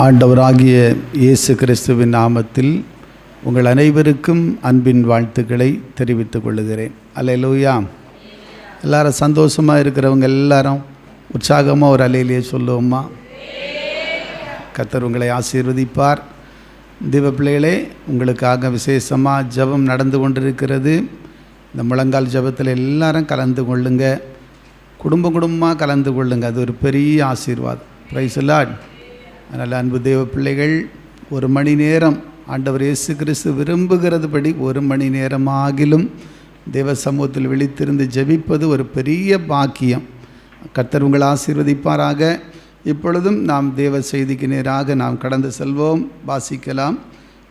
ஆண்டவராகிய இயேசு கிறிஸ்துவின் நாமத்தில் உங்கள் அனைவருக்கும் அன்பின் வாழ்த்துக்களை தெரிவித்துக் கொள்கிறேன். அல்லேலூயா. எல்லாரும் சந்தோஷமாக இருக்கிறவங்க எல்லாரும் உற்சாகமாக ஒரு அலையிலேயே சொல்லுவோம்மா. கர்த்தர் உங்களை ஆசீர்வதிப்பார். தேவ பிள்ளைகளே, உங்களுக்காக விசேஷமாக ஜெபம் நடந்து கொண்டிருக்கிறது. இந்த முழங்கால் ஜெபத்தில் எல்லாரும் கலந்து கொள்ளுங்க. குடும்பமாக கலந்து கொள்ளுங்க. அது ஒரு பெரிய ஆசீர்வாதம். Price the Lord. அதனால் அன்பு தேவ பிள்ளைகள், 1 மணி நேரம் ஆண்டவர் இயேசு கிறிஸ்து விரும்புகிறதுபடி 1 மணி நேரமாகிலும் தேவ சமூகத்தில் விழித்திருந்து ஜெபிப்பது ஒரு பெரிய பாக்கியம். கர்த்தர் உங்களை ஆசீர்வதிப்பாராக. இப்பொழுதும் நாம் தேவ செய்திக்கு நேராக நாம் கடந்து செல்வோம். வாசிக்கலாம்.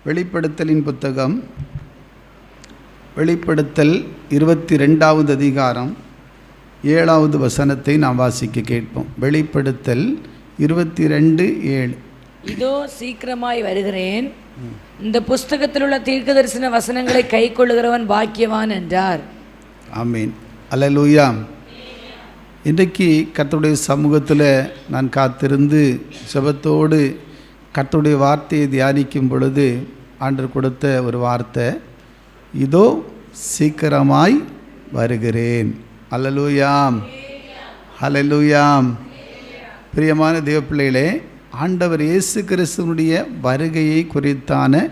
வெளிப்படுத்தலின் புத்தகம், வெளிப்படுத்தல் 22வது அதிகாரம் 7வது வசனத்தை நாம் வாசிக்க கேட்போம். வெளிப்படுத்தல் 22:7. இதோ சீக்கிரமாய் வருகிறேன், இந்த புஸ்தகத்தில் உள்ள தீர்க்கதரிசன வசனங்களை கை கொள்ளுகிறவன் பாக்கியவான் என்றார். ஆமீன். அல்லேலூயா. இன்றைக்கு கர்த்தருடைய சமூகத்தில் நான் காத்திருந்து ஜெபத்தோடு கர்த்தருடைய வார்த்தையை தியானிக்கும் பொழுது ஆண்டவர் கொடுத்த ஒரு வார்த்தை, இதோ சீக்கிரமாய் வருகிறேன். அல்லேலூயாம், அல்லேலூயாம். பிரியமான தேவப்பிள்ளைகளே, ஆண்டவர் இயேசு கிறிஸ்துவனுடைய வருகையை குறித்தான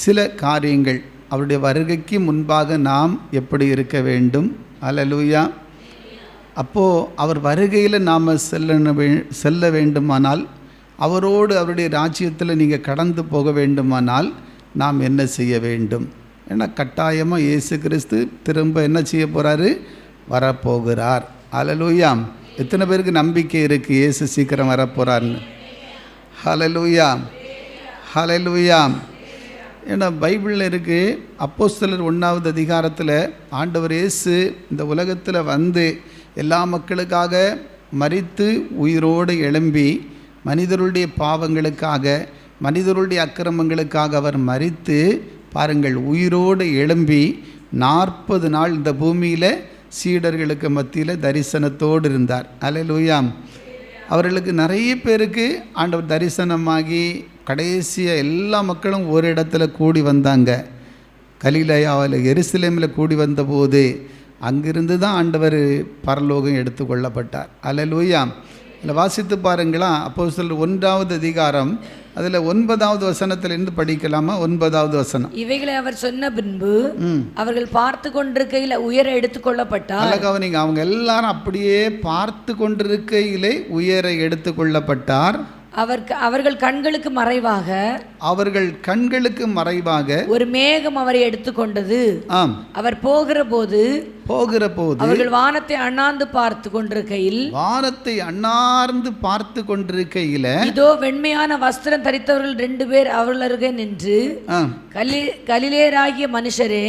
சில காரியங்கள், அவருடைய வருகைக்கு முன்பாக நாம் எப்படி இருக்க வேண்டும். அல்லேலூயா. அப்போது அவர் வருகையில் நாம் செல்ல வேண்டுமானால், அவரோடு அவருடைய ராஜ்யத்தில் நீங்கள் கடந்து போக வேண்டுமானால் நாம் என்ன செய்ய வேண்டும்? ஏன்னா கட்டாயமாக இயேசு கிறிஸ்து திரும்ப என்ன செய்ய போகிறாரு? வரப்போகிறார். அல்லேலூயா. எத்தனை பேருக்கு நம்பிக்கை இருக்குது இயேசு சீக்கிரம் வரப்போகிறார்னு? ஹல்லேலூயா, ஹல்லேலூயா. ஏன்னா பைபிளில் இருக்குது, அப்போஸ்தலர் 1வது அதிகாரத்தில் ஆண்டவர் இயேசு இந்த உலகத்தில் வந்து எல்லா மக்களுக்காக மரித்து உயிரோடு எழும்பி மனிதருடைய பாவங்களுக்காக, மனிதருடைய அக்கிரமங்களுக்காக அவர் மரித்து பாருங்கள், உயிரோடு எழும்பி 40 நாள் இந்த பூமியில் சீடர்களுக்கு மத்தியில் தரிசனத்தோடு இருந்தார். அல்லேலூயா. அவர்களுக்கு நிறைய பேருக்கு ஆண்டவர் தரிசனமாகி கடைசியாக எல்லா மக்களும் ஒரு இடத்துல கூடி வந்தாங்க. கலிலேயாவில் எருசலேமில் கூடி வந்தபோது அங்கிருந்து தான் ஆண்டவர் பரலோகம் எடுத்துக்கொள்ளப்பட்டார். அல்லேலூயா. அதில் வாசித்து பாருங்களா, அப்போஸ்தலர் 1வது அதிகாரம் அதில் 9வது வசனத்திலிருந்து படிக்கலாமா? 9வது வசனம். இவைகளை அவர் சொன்ன பின்பு அவர்கள் பார்த்து கொண்டிருக்கையில் உயர எடுத்துக்கொள்ளப்பட்டார். கவனிங்க, அவங்க எல்லாரும் அப்படியே பார்த்து கொண்டிருக்கையிலே உயர எடுத்துக்கொள்ளப்பட்டார். அவர்கள் கண்களுக்கு மறைவாக, அவர்கள் கண்களுக்கு மறைவாக ஒரு மேகம் அவரை எடுத்துக்கொண்டது. ஆம். அவர் போகிற போது அவர்கள் வானத்தை அண்ணாந்து பார்த்து கொண்டிருக்கையில், வானத்தை அண்ணார்ந்து பார்த்து கொண்டிருக்கையில் இதோ வெண்மையான வஸ்திரம் தரித்தவர்கள் 2 பேர் அவர்கள் அருகே நின்று, கலிலேயராகிய மனுஷரே,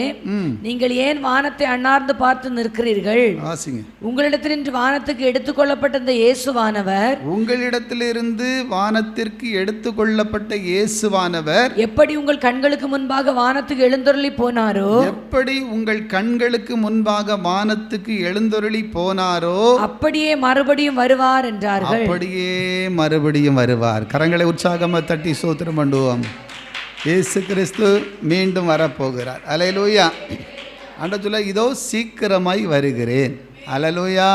நீங்கள் ஏன் வானத்தை அண்ணார்ந்து பார்த்து நிற்கிறீர்கள்? உங்களிடத்தில் இன்று வானத்துக்கு எடுத்துக்கொள்ளப்பட்ட இந்த இயேசுவானவர், உங்களிடத்திலிருந்து வானத்திற்கு எடுத்துக்கொள்ளப்பட்ட இயேசுவானவர் எப்படி உங்கள் கண்களுக்கு முன்பாக வானத்துக்கு எழுந்தருளி போனாரோ, எப்படி உங்கள் கண்களுக்கு முன்பாக வானத்துக்கு எழுந்தருளி போனாரோ, அப்படியே மறுபடியும் வருவார் என்றார்கள். அப்படியே மறுபடியும் வருவார். கரங்களை உற்சாகமாக தட்டி ஸ்தோத்திரம் பண்ணுவோம். இயேசு கிறிஸ்து மீண்டும் வரப்போகிறார். அல்லேலூயா. ஆண்டவர் சொல்ல, இதோ சீக்கிரமாய் வருகிறேன். அல்லேலூயா.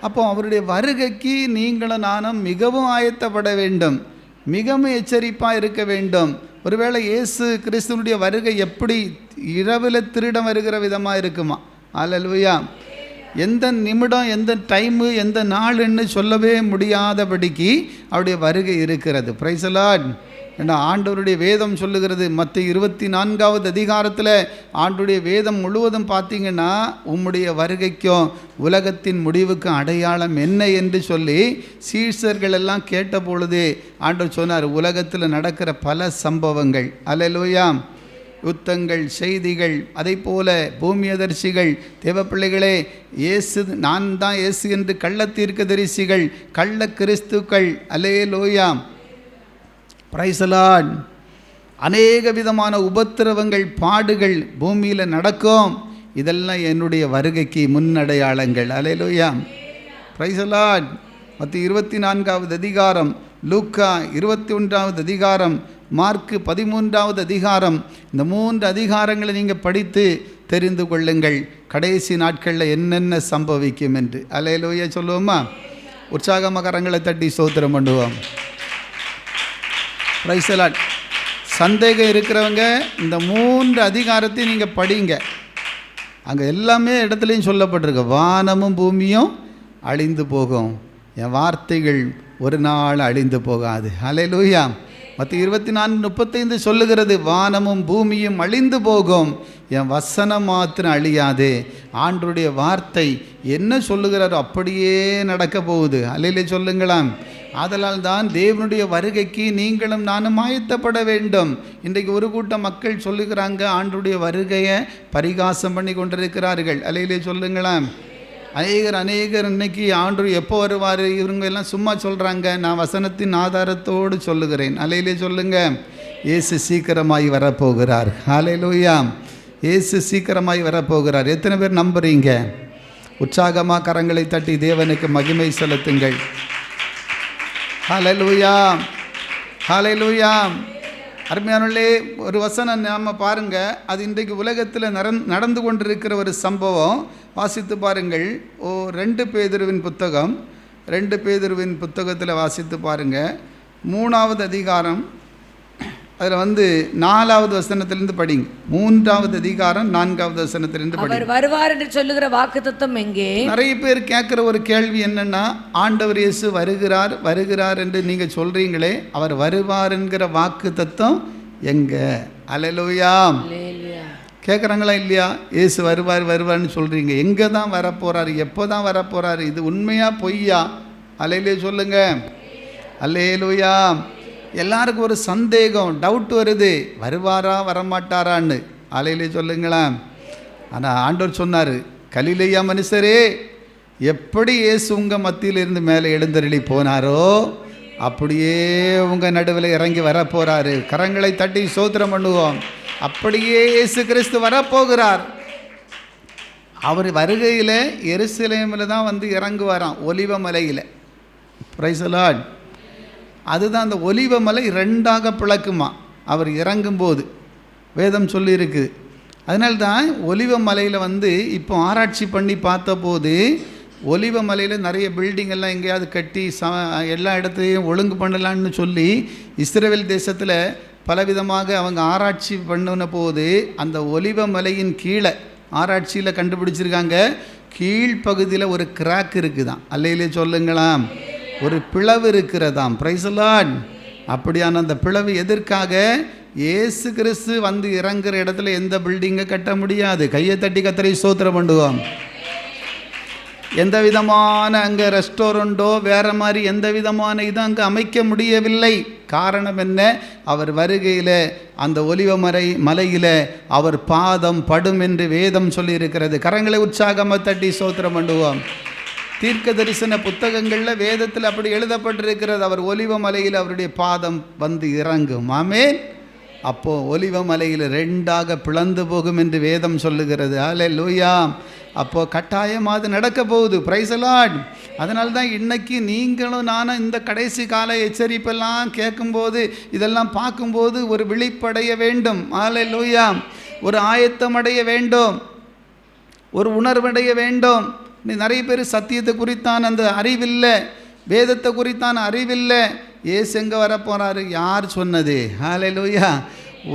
அப்போ அவருடைய வருகைக்கு நீங்களும் நானும் மிகவும் ஆயத்தப்பட வேண்டும், மிகவும் எச்சரிப்பாக இருக்க வேண்டும். ஒருவேளை இயேசு கிறிஸ்துவனுடைய வருகை எப்படி இரவில் திருடம் வருகிற விதமாக இருக்குமா? அல்லேலூயா. எந்த நிமிடம், எந்த டைமு, எந்த நாள்னு சொல்லவே முடியாதபடிக்கு அவருடைய வருகை இருக்கிறது. Price the Lord. ஏன்னா ஆண்டவருடைய வேதம் சொல்லுகிறது, மத்தேயு 24வது அதிகாரத்தில் ஆண்டவருடைய வேதம் முழுவதும் பார்த்தீங்கன்னா, உம்முடைய வருகைக்கும் உலகத்தின் முடிவுக்கும் அடையாளம் என்ன என்று சொல்லி சீஷர்கள் எல்லாம் கேட்ட பொழுது ஆண்டவர் சொன்னார், உலகத்தில் நடக்கிற பல சம்பவங்கள், அல்லேலூயா, யுத்தங்கள், செய்திகள், அதை போல பூமியதர்சிகள், தேவப்பிள்ளைகளே, இயேசு நான் தான் இயேசு என்று கள்ள தீர்க்கதரிசிகள், கள்ள கிறிஸ்துக்கள், அல்லேலூயா, பிரைஸ் தி லார்ட், அநேக விதமான உபத்திரவங்கள், பாடுகள் பூமியில் நடக்கும். இதெல்லாம் என்னுடைய வருகைக்கு முன்னடையாளங்கள். அல்லேலூயா, பிரைஸ் தி லார்ட். மத்தேயு 24வது அதிகாரம் லூக்கா 21வது அதிகாரம், மார்க்கு 13வது அதிகாரம். இந்த 3 அதிகாரங்களை நீங்கள் படித்து தெரிந்து கொள்ளுங்கள் கடைசி நாட்களில் என்னென்ன சம்பவிக்கும் என்று. அல்லேலூயா சொல்லுவோமா? உற்சாகமாக கரங்களை தட்டி ஸ்தோத்திரம் பண்ணுவோம். Price the Lord. சந்தேகம் இருக்கிறவங்க இந்த 3 அதிகாரத்தையும் நீங்கள் படிங்க. அங்கே எல்லாமே இடத்துலையும் சொல்லப்பட்டிருக்கு, வானமும் பூமியும் அழிந்து போகும், என் வார்த்தைகள் ஒரு நாள் அழிந்து போகாது. அல்லேலூயா. மத்திய 24:35 சொல்லுகிறது, வானமும் பூமியும் அழிந்து போகும், என் வசனம் மாத்திரம் அழியாது. ஆண்டவருடைய வார்த்தை என்ன சொல்லுகிறாரோ அப்படியே நடக்க போகுது. அல்லேலூயா சொல்லுங்களாம். ஆதலால் தான் தேவனுடைய வருகைக்கு நீங்களும் நானும் ஆயத்தப்பட வேண்டும். இன்றைக்கு ஒரு கூட்டம் மக்கள் சொல்லுகிறாங்க, ஆண்டவருடைய வருகையை பரிகாசம் பண்ணி கொண்டிருக்கிறார்கள். அல்லேலூயா சொல்லுங்களாம். அநேகர் இன்னைக்கு ஆண்டவர் எப்போ வருவார், இவங்க எல்லாம் சும்மா சொல்கிறாங்க. நான் வசனத்தின் ஆதாரத்தோடு சொல்லுகிறேன். அல்லேலூயா சொல்லுங்க. இயேசு சீக்கிரமாய் வரப்போகிறார். அல்லேலூயா. இயேசு சீக்கிரமாய் வரப்போகிறார். எத்தனை பேர் நம்புறீங்க? உற்சாகமாக கரங்களை தட்டி தேவனுக்கு மகிமை செலுத்துங்கள். ஹல்லேலூயா, ஹல்லேலூயா. அருமையானவர்களே, ஒரு வசனம் நாம் பாருங்கள், அது இன்றைக்கு உலகத்தில் நடந்து கொண்டிருக்கிற ஒரு சம்பவம். வாசித்து பாருங்கள். 2 பேதுருவின் புத்தகம், 2 பேதுருவின் புத்தகத்தில் வாசித்து பாருங்கள். 3வது அதிகாரம், அதில் 4வது வசனத்திலிருந்து படிங்க. 3வது அதிகாரம் 4வது வசனத்திலிருந்து படிங்க. அவர் வருவார் என்று சொல்லுகிற வாக்குத்தத்தம் எங்கே? நிறைய பேர் கேட்குற ஒரு கேள்வி என்னன்னா, ஆண்டவர் இயேசு வருகிறார் வருகிறார் என்று நீங்கள் சொல்கிறீங்களே, அவர் வருவார் என்கிற வாக்குத்தத்தம் எங்கே? அல்லேலூயா. கேட்குறாங்களா இல்லையா? இயேசு வருவார் வருவார்னு சொல்கிறீங்க, எங்கே தான் வரப்போகிறாரு, எப்போ தான் வரப்போகிறாரு, இது உண்மையா பொய்யா? அல்லேலூயா சொல்லுங்க. அல்லேலூயா. எல்லாருக்கும் ஒரு சந்தேகம், டவுட் வருது, வருவாரா வரமாட்டாரான்னு. அல்லேலூயா சொல்லுங்களேன். ஆனால் ஆண்டவர் சொன்னார், கலிலேயா மனுஷரே, எப்படி இயேசு உங்கள் மத்தியிலிருந்து மேலே எழுந்தருளி போனாரோ அப்படியே உங்கள் நடுவில் இறங்கி வரப்போகிறாரு. கரங்களை தட்டி ஸ்தோத்திரம் பண்ணுவோம். அப்படியே இயேசு கிறிஸ்து வரப்போகிறார். அவர் வருகையில் எருசலேமில் தான் இறங்குவாராம், ஒலிவ மலையில். Price the Lord. அதுதான் அந்த ஒலிவ மலை 2ஆக பிளக்குமா அவர் இறங்கும்போது, வேதம் சொல்லியிருக்குது. அதனால்தான் ஒலிவ மலையில் இப்போ ஆராய்ச்சி பண்ணி பார்த்தபோது, ஒலிவ மலையில் நிறைய பில்டிங் எல்லாம் எங்கேயாவது கட்டி எல்லா இடத்துலையும் ஒழுங்கு பண்ணலான்னு சொல்லி இஸ்ரவேல் தேசத்தில் பலவிதமாக அவங்க ஆராய்ச்சி பண்ணின போது, அந்த ஒலிவ மலையின் கீழே ஆராய்ச்சியில் கண்டுபிடிச்சிருக்காங்க, கீழ்ப்பகுதியில் ஒரு கிராக் இருக்குதான். அல்லேலூயா சொல்லுங்களாம். ஒரு பிளவு இருக்கிறதாம். Price the Lord. அப்படியான அந்த பிளவு எதற்காக? இயேசு கிறிஸ்து இறங்குற இடத்துல எந்த பில்டிங்கை கட்ட முடியாது. கையை தட்டி கர்த்தரை ஸ்தோத்திரம் பண்ணுவோம். எந்த விதமான அங்கே ரெஸ்டாரண்ட்டோ வேறு மாதிரி எந்த விதமான இதுவும் அங்கே அமைக்க முடியவில்லை. காரணம் என்ன? அவர் வருகையில் அந்த ஒலிவ மலையில் அவர் பாதம் படும் என்று வேதம் சொல்லியிருக்கிறது. கரங்களை உற்சாகமாக தட்டி ஸ்தோத்திரம் பண்ணுவோம். தீர்க்க தரிசன புத்தகங்களில் வேதத்தில் அப்படி எழுதப்பட்டிருக்கிறது, அவர் ஒலிவ மலையில் அவருடைய பாதம் இறங்கும். ஆமென். அப்போது ஒலிவ மலையில் 2ஆக பிளந்து போகும் என்று வேதம் சொல்லுகிறது. அல்லேலூயா. அப்போது கட்டாயமாக அது நடக்க போகுது. Price the Lord. அதனால தான் இன்றைக்கி நீங்களும் நானும் இந்த கடைசி கால எச்சரிப்பெல்லாம் கேட்கும்போது, இதெல்லாம் பார்க்கும்போது ஒரு விழிப்படைய வேண்டும். அல்லேலூயா. ஒரு ஆயத்தமடைய வேண்டும், ஒரு உணர்வடைய வேண்டும். நிறைய பேர் சத்தியத்தை குறித்தான அந்த அறிவில்லை, வேதத்தை குறித்தான அறிவில்லை. இயேசு எங்கே வரப்போகிறாரு, யார் சொன்னது? ஹல்லேலூயா.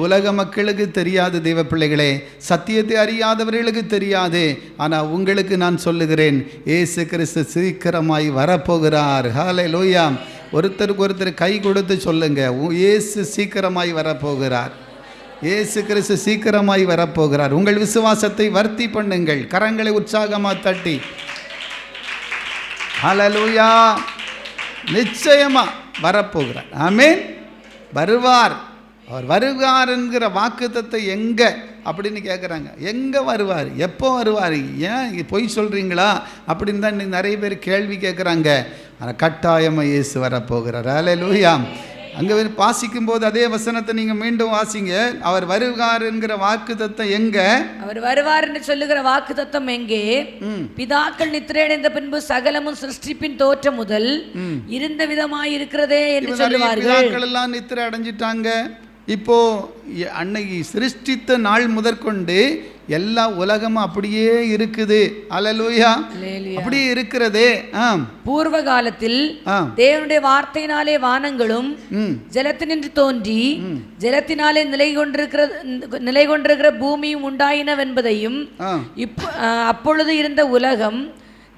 உலக மக்களுக்கு தெரியாது தேவ பிள்ளைகளே, சத்தியத்தை அறியாதவர்களுக்கு தெரியாது. ஆனால் உங்களுக்கு நான் சொல்லுகிறேன், இயேசு கிறிஸ்து சீக்கிரமாய் வரப்போகிறார். ஹல்லேலூயா. ஒருத்தருக்கு ஒருத்தர் கை கொடுத்து சொல்லுங்க, இயேசு சீக்கிரமாய் வரப்போகிறார். இயேசு கிறிஸ்து சீக்கிரமாய் வரப்போகிறார். உங்கள் விசுவாசத்தை வர்த்தி பண்ணுங்கள். கரங்களை உற்சாகமாக தட்டி ஹல்லேலூயா. நிச்சயமா வரப்போகிறார். ஆமென். வருவார். அவர் வருவார் என்கிற வாக்குத்தத்தை எங்கே அப்படின்னு கேட்குறாங்க. எங்கே வருவார், எப்போ வருவார், ஏன் பொய் சொல்கிறீங்களா அப்படின்னு தான் நிறைய பேர் கேள்வி கேட்குறாங்க. ஆனால் கட்டாயமாக இயேசு வரப்போகிறார். அல்லேலூயா. அங்கே வாசிக்கும் போது அதே வசனத்தை நீங்க மீண்டும் வாசிங்க. அவர் வருவார் என்கிற வாக்குத்தத்தம் எங்க? அவர் வருவார் என்று சொல்லுகிற வாக்குத்தத்தம் எங்கே? பிதாக்கள் நித்திரையடைந்த பின்பு சகலமும் சிருஷ்டிப்பின் தோற்றம் முதல் இருந்த விதமாய் இருக்கிறதே என்று சொல்லுவார்கள். பிதாக்கள் எல்லாம் நித்திரை அடைஞ்சிட்டாங்க. இப்போ அன்னைக்கு சிருஷ்டித்த நாள் முதற்கொண்டு எல்லா உலகமும் அப்படியே இருக்குது. அல்லேலூயா, அப்படியே இருக்கிறதே. பூர்வ காலத்தில் தேவனுடைய வார்த்தையினாலே வானங்களும் ஜலத்தினின்று தோன்றி ஜலத்தினாலே நிலை கொண்டிருக்கிற பூமியும் உண்டாயினவென்பதையும் அப்பொழுது இருந்த உலகம்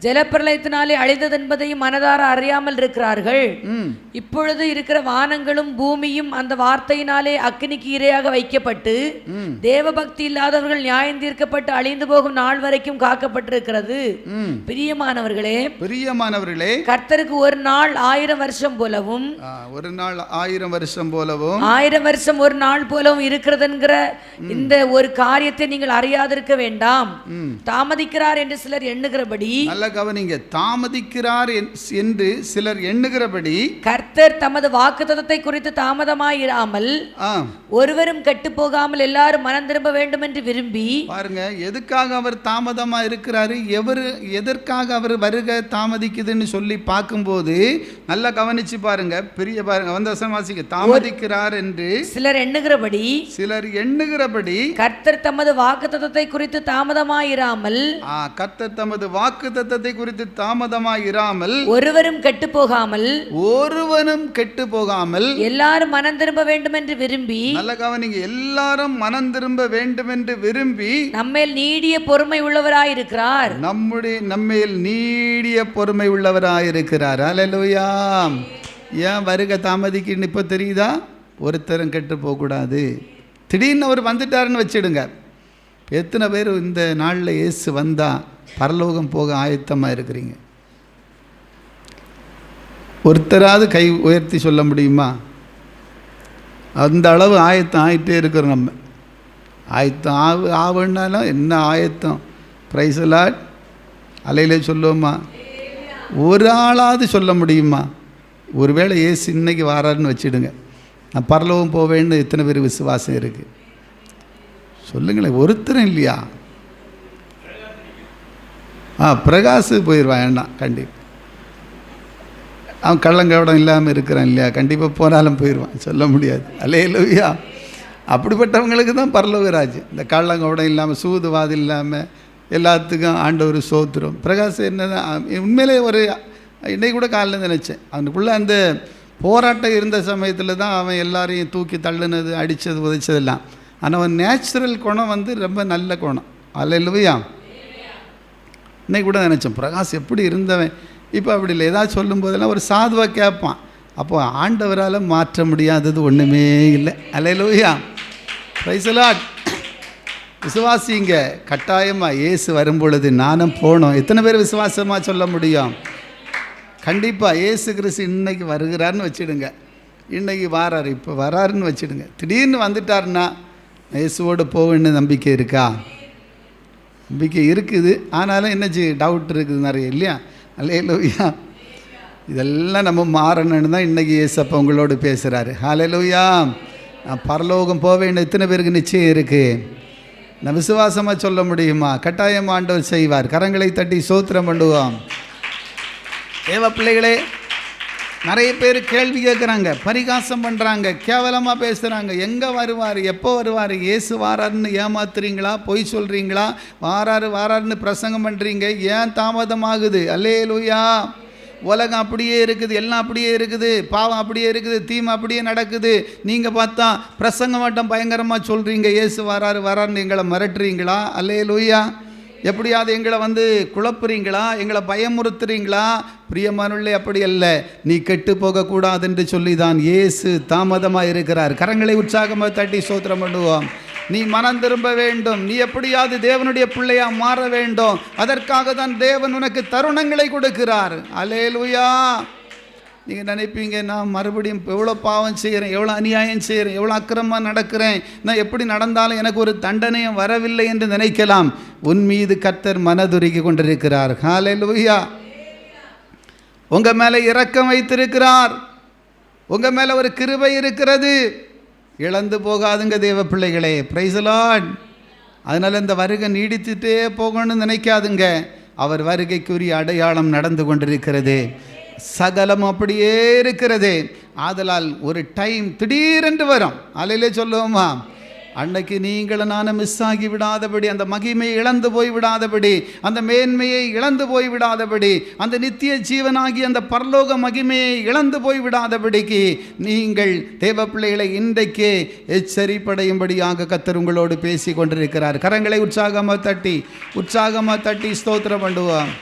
ஜலப்பிரளயத்தினாலே அழிந்தது என்பதையும் மனதார அறியாமல் இருக்கிறார்கள். இப்பொழுது இருக்கிற வானங்களும் பூமியும் அந்த வார்த்தையினாலே அக்கினிக்கு இரையாக வைக்கப்பட்டு தேவபக்தி இல்லாதவர்கள் நியாயம் தீர்க்கப்பட்டு அழிந்து போகும் நாள் வரைக்கும் காக்கப்பட்டிருக்கிறது. பிரியமானவர்களே, கர்த்தருக்கு ஒரு நாள் 1000 வருஷம் போலவும், ஒரு நாள் 1000 வருஷம் போலவும், 1000 வருஷம் ஒரு நாள் போலவும் இருக்கிறது என்கிற இந்த ஒரு காரியத்தை நீங்கள் அறியாதிருக்க வேண்டாம். தாமதிக்கிறார் என்று சிலர் எண்ணுகிறபடி, கவனிங்க, தாமதிக்கிறார் என்று சிலர் எண்ணுகிறபடி கர்த்தர் தமது வாக்குத்தத்தத்தை குறித்து தாமதமாயிராமல் ஒருவரும் கெட்டு போகாமல் எல்லாரும் மனம் திரும்ப வேண்டும் என்று விரும்பி, பாருங்க எதுக்காக அவர் தாமதமா இருக்கிறாரு, எதற்காக அவர் வருகை தாமதிக்குதுன்னு சொல்லி பார்க்கும்போது நல்லா கவனிச்சு பாருங்க. பெரிய பாருங்க, வந்தவாசிக்க தாமதிக்கிறார் என்று சிலர் எண்ணுகிறபடி கர்த்தர் தமது வாக்குத்தத்தத்தை குறித்து தாமதமாயிராமல், கர்த்தர் தமது வாக்குத்தத்தத்தை குறித்து தாமதமாயிராமல் ஒருவரும் கெட்டு போகாமல் எல்லாரும் மனம் திரும்ப வேண்டும் என்று விரும்பி, நல்ல கவனிங்க, எல்லாரும் மனம் திரும்ப வேண்டும் என்று விரும்பி நம்மேல் நீடிய பொறுமை உள்ளவராயிருக்கிறார். நம்மேல் நீடிய பொறுமை உள்ளவராயிருக்கிறார். அல்லேலூயா. ஏன் வருகை தாமதிக்குன்னு இப்போ தெரியுதா? ஒருத்தரும் கெட்டு போகக்கூடாது. திடீர்னு அவர் வந்துட்டாருன்னு வச்சிடுங்க. எத்தனை பேர் இந்த நாளில் இயேசு வந்தா பரலோகம் போக ஆயத்தமாக இருக்கிறீங்க? ஒருத்தராவது கை உயர்த்தி சொல்ல முடியுமா? அந்த அளவு ஆயத்தம் ஆகிட்டே இருக்கிறோம். நம்ம ஆயத்தம் ஆகுனாலும் என்ன ஆயத்தம்? Price Lord. அலையிலே சொல்லுவோமா? ஒரு ஆளாவது சொல்ல முடியுமா? ஒருவேளை இயேசு இன்னைக்கு வாராருன்னு வச்சிடுங்க, நான் பரலோகம் போவேன்னு எத்தனை பேர் விசுவாசம் இருக்குது? சொல்லுங்களேன். ஒருத்தரும் இல்லையா? பிரகாசு போயிடுவான். என்ன கண்டிப்பாக அவன் கள்ளங்கவடம் இல்லாமல் இருக்கிறான் இல்லையா? கண்டிப்பாக போனாலும் போயிடுவான், சொல்ல முடியாது. அல்லேலூயா. அப்படிப்பட்டவங்களுக்கு தான் பரலோக ராஜ்யம். இந்த கள்ளங்கவடம் இல்லாமல், சூதுவாது இல்லாமல், எல்லாத்துக்கும் ஆண்டவர் சோத்திரம். பிரகாசு என்னதான் உண்மையிலே ஒரு இன்னைக்கு கூட காலையில் நினச்சேன், அவனுக்குள்ளே அந்த போராட்டம் இருந்த சமயத்தில் தான் அவன் எல்லாரையும் தூக்கி தள்ளுனது, அடித்தது, உதைச்சதெல்லாம். ஆனால் அவன் நேச்சுரல் குணம் ரொம்ப நல்ல குணம். அல்லேலூயா. இன்னைக்கு கூட நினச்சேன், பிரகாஷ் எப்படி இருந்தவன், இப்போ அப்படி இல்லை. ஏதாவது சொல்லும் போதெல்லாம் ஒரு சாதுவாக கேட்பான். அப்போ ஆண்டவரால் மாற்ற முடியாதது ஒன்றுமே இல்லை. அல்லேலூயா. Praise the lord. விசுவாசிங்க, கட்டாயமாக இயேசு வரும்பொழுது நானும் போனோம். எத்தனை பேர் விசுவாசமாக சொல்ல முடியும்? கண்டிப்பாக இயேசு கிறிஸ்து இன்னைக்கு வருகிறாருன்னு வச்சுடுங்க, இன்னைக்கு வாராரு, இப்போ வராருன்னு வச்சுடுங்க. திடீர்னு வந்துட்டாருன்னா இயேசுவோடு போவேன்னு நம்பிக்கை இருக்கா? நம்பிக்கை இருக்குது. ஆனாலும் என்ன டவுட் இருக்குது நிறைய இல்லையா? அல்லேலூயா. இதெல்லாம் நம்ம மாறணும்னு தான் இன்றைக்கி இயேசப்பா உங்களோடு பேசுகிறாரு. ஹல்லேலூயா. நான் பரலோகம் போவேன்னு எத்தனை பேருக்கு நிச்சயம் இருக்குது? நான் விசுவாசமாக சொல்ல முடியுமா? கட்டாயம் ஆண்டவர் செய்வார். கரங்களை தட்டி ஸ்தோத்திரம் பண்ணுவோம். தேவ பிள்ளைகளே, நிறைய பேர் கேள்வி கேட்குறாங்க, பரிகாசம் பண்ணுறாங்க, கேவலமாக பேசுகிறாங்க. எங்கே வருவார், எப்போ வருவார், இயேசு வாராருன்னு ஏமாத்துறீங்களா, பொய் சொல்கிறீங்களா? வாராருன்னு பிரசங்கம் பண்ணுறீங்க, ஏன் தாமதமாகுது? அல்லேலூயா. உலகம் அப்படியே இருக்குது, எல்லாம் அப்படியே இருக்குது, பாவம் அப்படியே இருக்குது, தீமை அப்படியே நடக்குது. நீங்கள் பார்த்தா பிரசங்கம் மட்டும் பயங்கரமாக சொல்கிறீங்க, இயேசு வராருன்னு எங்களை மிரட்டுறீங்களா? அல்லேலூயா. எப்படியாவது எங்களை குழப்புறீங்களா, எங்களை பயமுறுத்துறீங்களா? பிரியமானுள்ளே, அப்படி அல்ல. நீ கெட்டு போகக்கூடாது என்று சொல்லி தான் இயேசு தாமதமாக இருக்கிறார். கரங்களை உற்சாகமாக தட்டி ஸ்தோத்திரம் பண்ணுவோம். நீ மனம் திரும்ப வேண்டும், நீ எப்படியாவது தேவனுடைய பிள்ளையா மாற வேண்டும். அதற்காக தான் தேவன் உனக்கு தருணங்களை கொடுக்கிறார். அல்லேலூயா. நீங்கள் நினைப்பீங்க, நான் மறுபடியும் எவ்வளோ பாவம் செய்கிறேன், எவ்வளோ அநியாயம் செய்கிறேன், எவ்வளோ அக்கிரமமாக நடக்கிறேன், நான் எப்படி நடந்தாலும் எனக்கு ஒரு தண்டனையும் வரவில்லை என்று நினைக்கலாம். உன் மீது கர்த்தர் மனதுருகி உங்கள் மேலே ஒரு கிருபை இருக்கிறது. இழந்து போகாதுங்க தேவ பிள்ளைகளே. Price the Lord. அதனால் இந்த வருகை நீடித்துட்டே போகணும்னு நினைக்காதுங்க. அவர் வருகைக்குரிய அடையாளம் நடந்து கொண்டிருக்கிறது. சகலம் அப்படியே இருக்கிறது. ஆதலால் ஒரு டைம் திடீரென்று வரும். அலையிலே சொல்லுவோமா, அன்னைக்கு நீங்களும் நானும் மிஸ் ஆகி விடாதபடி, அந்த மகிமையை இழந்து போய் விடாதபடி, அந்த மேன்மையை இழந்து போய் விடாதபடி, அந்த நித்திய ஜீவனாகி அந்த பரலோக மகிமையை இழந்து போய் விடாதபடிக்கு நீங்கள் தேவ பிள்ளைகளை இன்றைக்கே எச்சரிப்படையும்படியாக கர்த்தர் உங்களோடு பேசி கொண்டிருக்கிறார். கரங்களை உற்சாகமாக தட்டி ஸ்தோத்திரம் பண்ணுவோம்.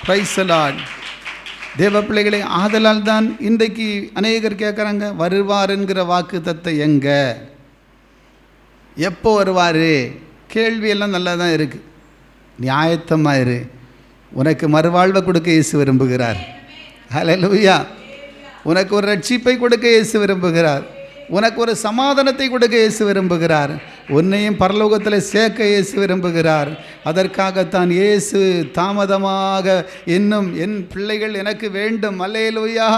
Price the lord. தேவ பிள்ளைகளை, ஆதலால் தான் இன்றைக்கு அநேகர் கேட்குறாங்க, வருவார் என்கிற வாக்குத்தத்தம் எங்கே, எப்போ வருவார்? கேள்வியெல்லாம் நல்லா தான் இருக்குது. நியாயத்தமாயிரு. உனக்கு மறுவாழ்வை கொடுக்க இயேசு விரும்புகிறார். ஹல்லேலூயா. உனக்கு ஒரு ரட்சிப்பை கொடுக்க இயேசு விரும்புகிறார். உனக்கு ஒரு சமாதானத்தை கொடுக்க இயேசு விரும்புகிறார். உன்னையும் பரலோகத்தில் சேர்க்க இயேசு விரும்புகிறார். அதற்காகத்தான் இயேசு தாமதமாக இன்னும் என் பிள்ளைகள் எனக்கு வேண்டும், அல்லேலூயா,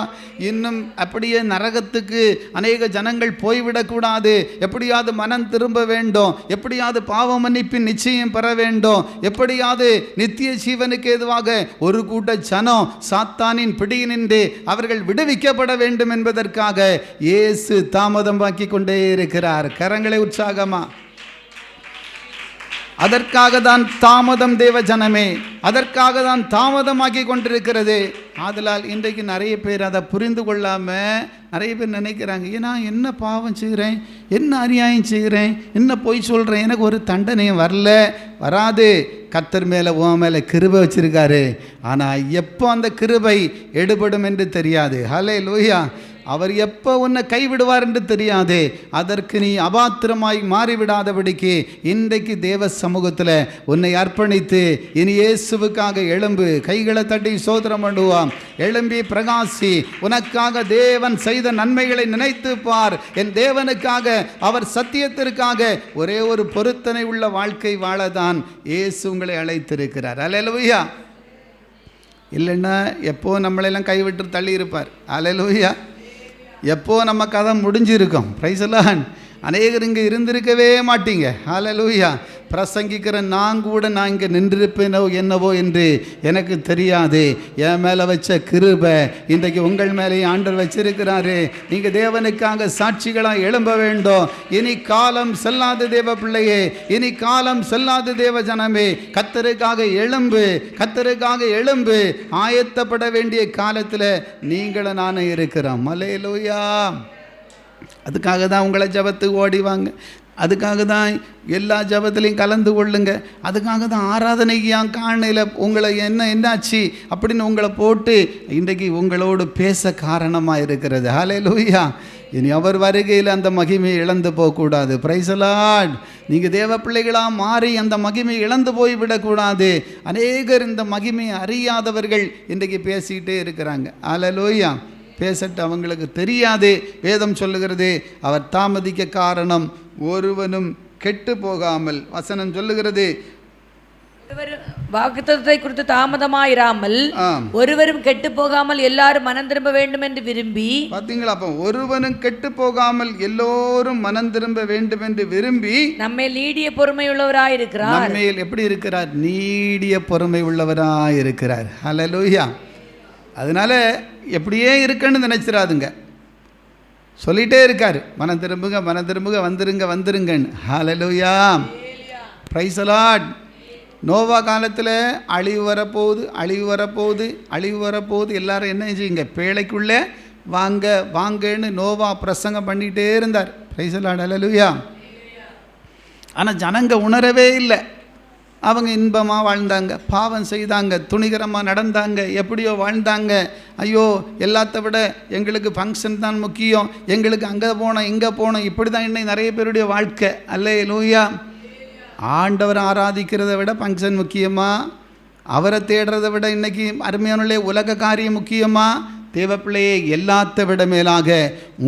இன்னும் அப்படியே நரகத்துக்கு அநேக ஜனங்கள் போய்விடக்கூடாது, எப்படியாவது மனம் திரும்ப வேண்டும், எப்படியாவது பாவ மன்னிப்பின் நிச்சயம் பெற வேண்டும், எப்படியாவது நித்திய ஜீவனுக்கு ஏதுவாக ஒரு கூட்ட ஜனம் சாத்தானின் பிடியினின்று அவர்கள் விடுவிக்கப்பட வேண்டும் என்பதற்காக இயேசு தாமதமாக்கி கொண்டே இருக்கிறார். கரங்களை உற்சாகமா. அதற்காக தான் தாமதம் தேவ ஜனமே, அதற்காக தான் தாமதமாக்கி கொண்டிருக்கிறது. ஆதலால் இன்றைக்கு நிறைய பேர் அதை புரிந்து கொள்ளாமல் நிறைய பேர் நினைக்கிறாங்க, ஏன்னா என்ன பாவம் செய்கிறேன், என்ன அநியாயம் செய்கிறேன், என்ன பொய் சொல்கிறேன், எனக்கு ஒரு தண்டனையும் வராது. கர்த்தர் மேலே உன் மேலே கிருபை வச்சிருக்காரு. ஆனால் எப்போ அந்த கிருபை எடுபடும் என்று தெரியாது. ஹல்லேலூயா. அவர் எப்போ உன்னை கைவிடுவார் என்று தெரியாது. அதற்கு நீ அபாத்திரமாய் மாறிவிடாதபடிக்கு இன்றைக்கு தேவ சமூகத்தில் உன்னை அர்ப்பணித்து இனி இயேசுவுக்காக எழும்பு. கைகளை தட்டி சோதரம் பண்ணுவான். எழும்பி பிரகாசி. உனக்காக தேவன் செய்த நன்மைகளை நினைத்து பார். என் தேவனுக்காக, அவர் சத்தியத்திற்காக ஒரே ஒரு பொருத்தனை உள்ள வாழ்க்கை வாழதான் இயேசு உங்களை அழைத்திருக்கிறார். அல்லேலூயா. இல்லைன்னா எப்போ நம்மளெல்லாம் கைவிட்டு தள்ளி இருப்பார். அல்லேலூயா. எப்போ நம்ம கதை முடிஞ்சிருக்கோம். Price the Lord. அநேகர் இங்கே இருந்திருக்கவே மாட்டீங்க. ஹல்லேலூயா. பிரசங்கிக்கிற நான் இங்கே நின்றிருப்பேனோ என்னவோ என்று எனக்கு தெரியாது. என் மேலே வச்ச கிருபை இன்றைக்கு உங்கள் மேலேயும் ஆண்டவர் வச்சிருக்கிறாரு. நீங்கள் தேவனுக்காக சாட்சிகளாக எழும்ப வேண்டும். இனி காலம் செல்லாத தேவ பிள்ளையே, இனி காலம் செல்லாத தேவ ஜனமே, கர்த்தருக்காக எழும்பு. ஆயத்தப்பட வேண்டிய காலத்தில் நீங்களும் நானும் இருக்கிறோம். அல்லேலூயா. அதுக்காக தான் உங்களை ஜபத்துக்கு ஓடிவாங்க. அதுக்காக தான் எல்லா ஜபத்திலையும் கலந்து கொள்ளுங்க. அதுக்காக தான் ஆராதனைக்கு காணையில் உங்களை என்னாச்சு அப்படின்னு உங்களை போட்டு இன்றைக்கு உங்களோடு பேச காரணமாக இருக்கிறது. ஹல்லேலூயா. இனி அவர் வருகையில் அந்த மகிமையை இழந்து போகக்கூடாது. Price the Lord. நீங்கள் தேவ பிள்ளைகளாக மாறி அந்த மகிமையை இழந்து போய்விடக்கூடாது. அநேகர் இந்த மகிமையை அறியாதவர்கள் இன்றைக்கு பேசிக்கிட்டே இருக்கிறாங்க. ஹல்லேலூயா. பேசட்டு, அவங்களுக்கு தெரியாது. வேதம் சொல்லுகிறது, அவர் தாமதிக்க காரணம் ஒருவனும் கெட்டு போகாமல். வசனம் சொல்லுகிறது, வாக்குத்தத்தத்தை குறித்து தாமதமாயிராமல் ஒருவரும் கெட்டு போகாமல் எல்லாரும் மனம் திரும்ப வேண்டும் என்று விரும்பி. பாத்தீங்களா? அப்ப ஒருவனும் கெட்டு போகாமல் எல்லோரும் மனம் திரும்ப வேண்டும் என்று விரும்பி நம்மை நீடிய பொறுமை உள்ளவராய் இருக்கிறார். நம்மையில் எப்படி இருக்கிறார்? நீடிய பொறுமை உள்ளவராய் இருக்கிறார். ஹல்லேலூயா. அதனால எப்படியே இருக்குன்னு நினைச்சிடாதுங்க. சொல்லிட்டே இருக்காரு, மனம் திரும்புங்க வந்துருங்கன்னு. ஹல்லேலூயா. Praise the lord. நோவா காலத்தில் அழிவு வரப்போகுது. எல்லாரும் என்ன செய்யுங்க? பேழைக்குள்ளே வாங்கன்னு நோவா பிரசங்கம் பண்ணிகிட்டே இருந்தார். Praise the lord. ஹல்லேலூயா. ஆனால் ஜனங்க உணரவே இல்லை. அவங்க இன்பமாக வாழ்ந்தாங்க, பாவம் செய்தாங்க, துணிகரமாக நடந்தாங்க, எப்படியோ வாழ்ந்தாங்க. ஐயோ, எல்லாத்த விட எங்களுக்கு ஃபங்க்ஷன் தான் முக்கியம், எங்களுக்கு அங்கே போனோம் இங்கே போனோம், இப்படி தான் இன்னைக்கு நிறைய பேருடைய வாழ்க்கை. அல்லேலூயா. ஆண்டவரை ஆராதிக்கிறத விட ஃபங்க்ஷன் முக்கியமா? அவரை தேடுறதை விட இன்றைக்கி அருமையான உலக காரியம் முக்கியமா? தேவப்பிள்ளையே, எல்லாத்த விட மேலாக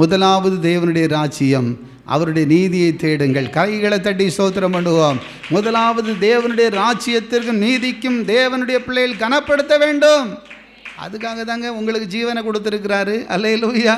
முதலாவது தேவனுடைய ராஜ்யம், அவருடைய நீதியை தேடுங்கள். கைகளை தட்டி ஸ்தோத்திரம் பண்ணுவோம். முதலாவது தேவனுடைய ராஜ்யத்திற்கும் நீதிக்கும் தேவனுடைய பிள்ளைகள் கனப்படுத்த வேண்டும். அதுக்காக தாங்க உங்களுக்கு ஜீவனை கொடுத்துருக்கிறாரு. அல்லேலூயா.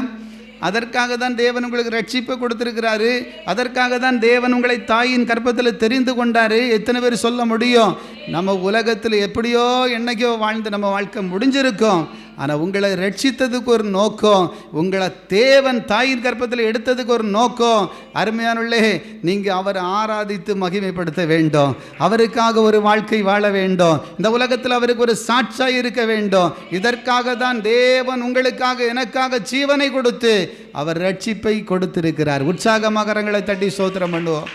அதற்காக தான் தேவன் உங்களுக்கு ரட்சிப்பை கொடுத்துருக்கிறாரு. அதற்காக தான் தேவன் உங்களை தாயின் கர்ப்பத்தில் தெரிந்து கொண்டாரு. எத்தனை பேர் சொல்ல முடியும்? நம்ம உலகத்தில் எப்படியோ என்னைக்கோ வாழ்ந்து நம்ம வாழ்க்கை முடிஞ்சிருக்கோம். ஆனால் உங்களை ரட்சித்ததுக்கு ஒரு நோக்கம், உங்களை தேவன் தாயின் கர்ப்பத்தில் எடுத்ததுக்கு ஒரு நோக்கம். அருமையானுள்ளே, நீங்கள் அவரை ஆராதித்து மகிமைப்படுத்த வேண்டும். அவருக்காக ஒரு வாழ்க்கை வாழ வேண்டும். இந்த உலகத்தில் அவருக்கு ஒரு சாட்சியாக இருக்க வேண்டும். இதற்காக தான் தேவன் உங்களுக்காக எனக்காக ஜீவனை கொடுத்து அவர் ரட்சிப்பை கொடுத்திருக்கிறார். உற்சாகமாக கரங்களை தட்டி ஸ்தோத்திரம் பண்ணுவோம்.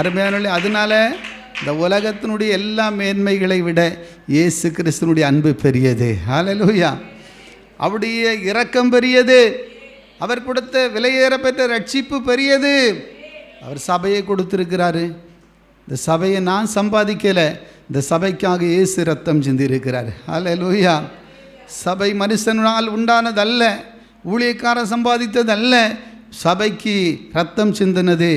அருமையானுள்ளே, அதனால இந்த உலகத்தினுடைய எல்லா மேன்மைகளை விட இயேசு கிறிஸ்துனுடைய அன்பு பெரியது. ஹல்லேலூயா. அவருடைய இரக்கம் பெரியது. அவர் கொடுத்த விலையேற பெற்ற ரட்சிப்பு பெரியது. அவர் சபையை கொடுத்திருக்கிறாரு. இந்த சபையை நான் சம்பாதிக்கலை, இந்த சபைக்காக இயேசு ரத்தம் சிந்திருக்கிறார். ஹல்லேலூயா. சபை மனுஷனால் உண்டானதல்ல, ஊழியக்காரன் சம்பாதித்ததல்ல. சபைக்கு ரத்தம் சிந்தினது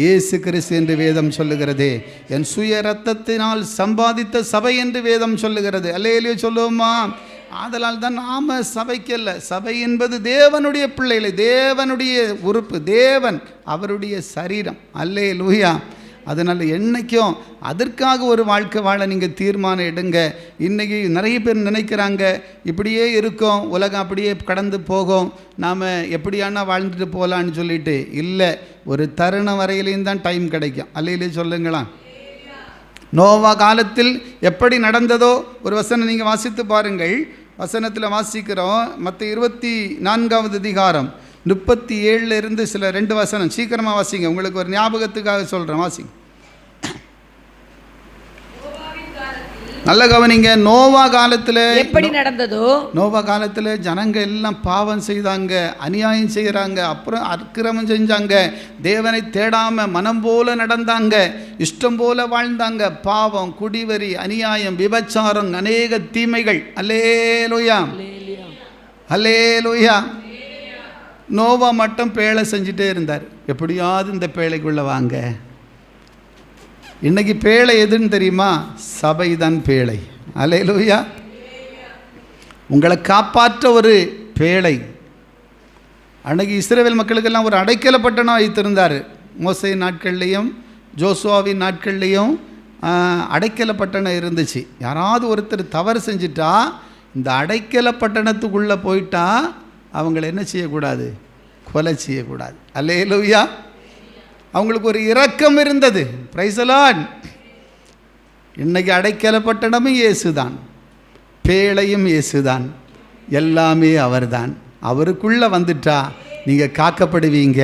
இயேசு கிறிஸ்து என்று வேதம் சொல்லுகிறது. என் சுய ரத்தத்தினால் சம்பாதித்த சபை என்று வேதம் சொல்லுகிறது. அல்லேலூயா சொல்லுவோமா? ஆதலால் தான் நாம் சபைக்கல்ல, சபை என்பது தேவனுடைய பிள்ளைகளை, தேவனுடைய உறுப்பு, தேவன் அவருடைய சரீரம். அல்லேலூயா. அதனால் என்றைக்கும் அதற்காக ஒரு வாழ்க்கை வாழ நீங்கள் தீர்மானம் எடுங்க. இன்றைக்கி நிறைய பேர் நினைக்கிறாங்க, இப்படியே இருக்கோம், உலகம் அப்படியே கடந்து போகும், நாம் எப்படியானா வாழ்ந்துட்டு போகலான்னு சொல்லிட்டு. இல்லை, ஒரு தருணம் வரையிலையும் தான் டைம் கிடைக்கும். அல்லையிலே சொல்லுங்களா? நோவா காலத்தில் எப்படி நடந்ததோ ஒரு வசனம் நீங்கள் வாசித்து பாருங்கள். வசனத்தில் வாசிக்கிறோம். மற்ற 24வது அதிகாரம் 37 சில 2 வசனம் சீக்கிரமாக வாசிங்க. உங்களுக்கு ஒரு ஞாபகத்துக்காக சொல்கிறேன், வாசிங்க. நல்ல கவனிங்க. நோவா காலத்தில் எப்படி நடந்ததோ, நோவா காலத்தில் ஜனங்க எல்லாம் பாவம் செய்தாங்க, அநியாயம் செய்கிறாங்க, அப்புறம் அக்கிரமம் செஞ்சாங்க, தேவனை தேடாமல் மனம் போல நடந்தாங்க, இஷ்டம் போல வாழ்ந்தாங்க. பாவம், குடிவரி, அநியாயம், விபச்சாரம், அநேக தீமைகள். அல்லேலூயா, அல்லேலூயா. நோவா மட்டும் பேழை செஞ்சுட்டே இருந்தார். எப்படியாவது இந்த பேழைக்குள்ளே வாங்க. இன்னைக்கு பேழை எதுன்னு தெரியுமா? சபை தான் பேழை. அல்லேலூயா. உங்களை காப்பாற்ற ஒரு பேழை. அன்னைக்கு இஸ்ரவேல் மக்களுக்கெல்லாம் ஒரு அடைக்கல பட்டணம் வைத்திருந்தார். மோசே நாட்கள்லேயும் ஜோசுவாவின் நாட்கள்லேயும் அடைக்கல பட்டணம் இருந்துச்சு. யாராவது ஒருத்தர் தவறு செஞ்சிட்டா இந்த அடைக்கல பட்டணத்துக்குள்ளே போயிட்டா அவங்கள என்ன செய்யக்கூடாது? கொலை செய்யக்கூடாது. அல்லேலூயா. அவங்களுக்கு ஒரு இரக்கம் இருந்தது. Price the Lord. இன்னைக்கு அடைக்கல பட்டணமும் இயேசுதான், பேழையும் இயேசுதான், எல்லாமே அவர்தான். அவருக்குள்ளே வந்துட்டா நீங்கள் காக்கப்படுவீங்க,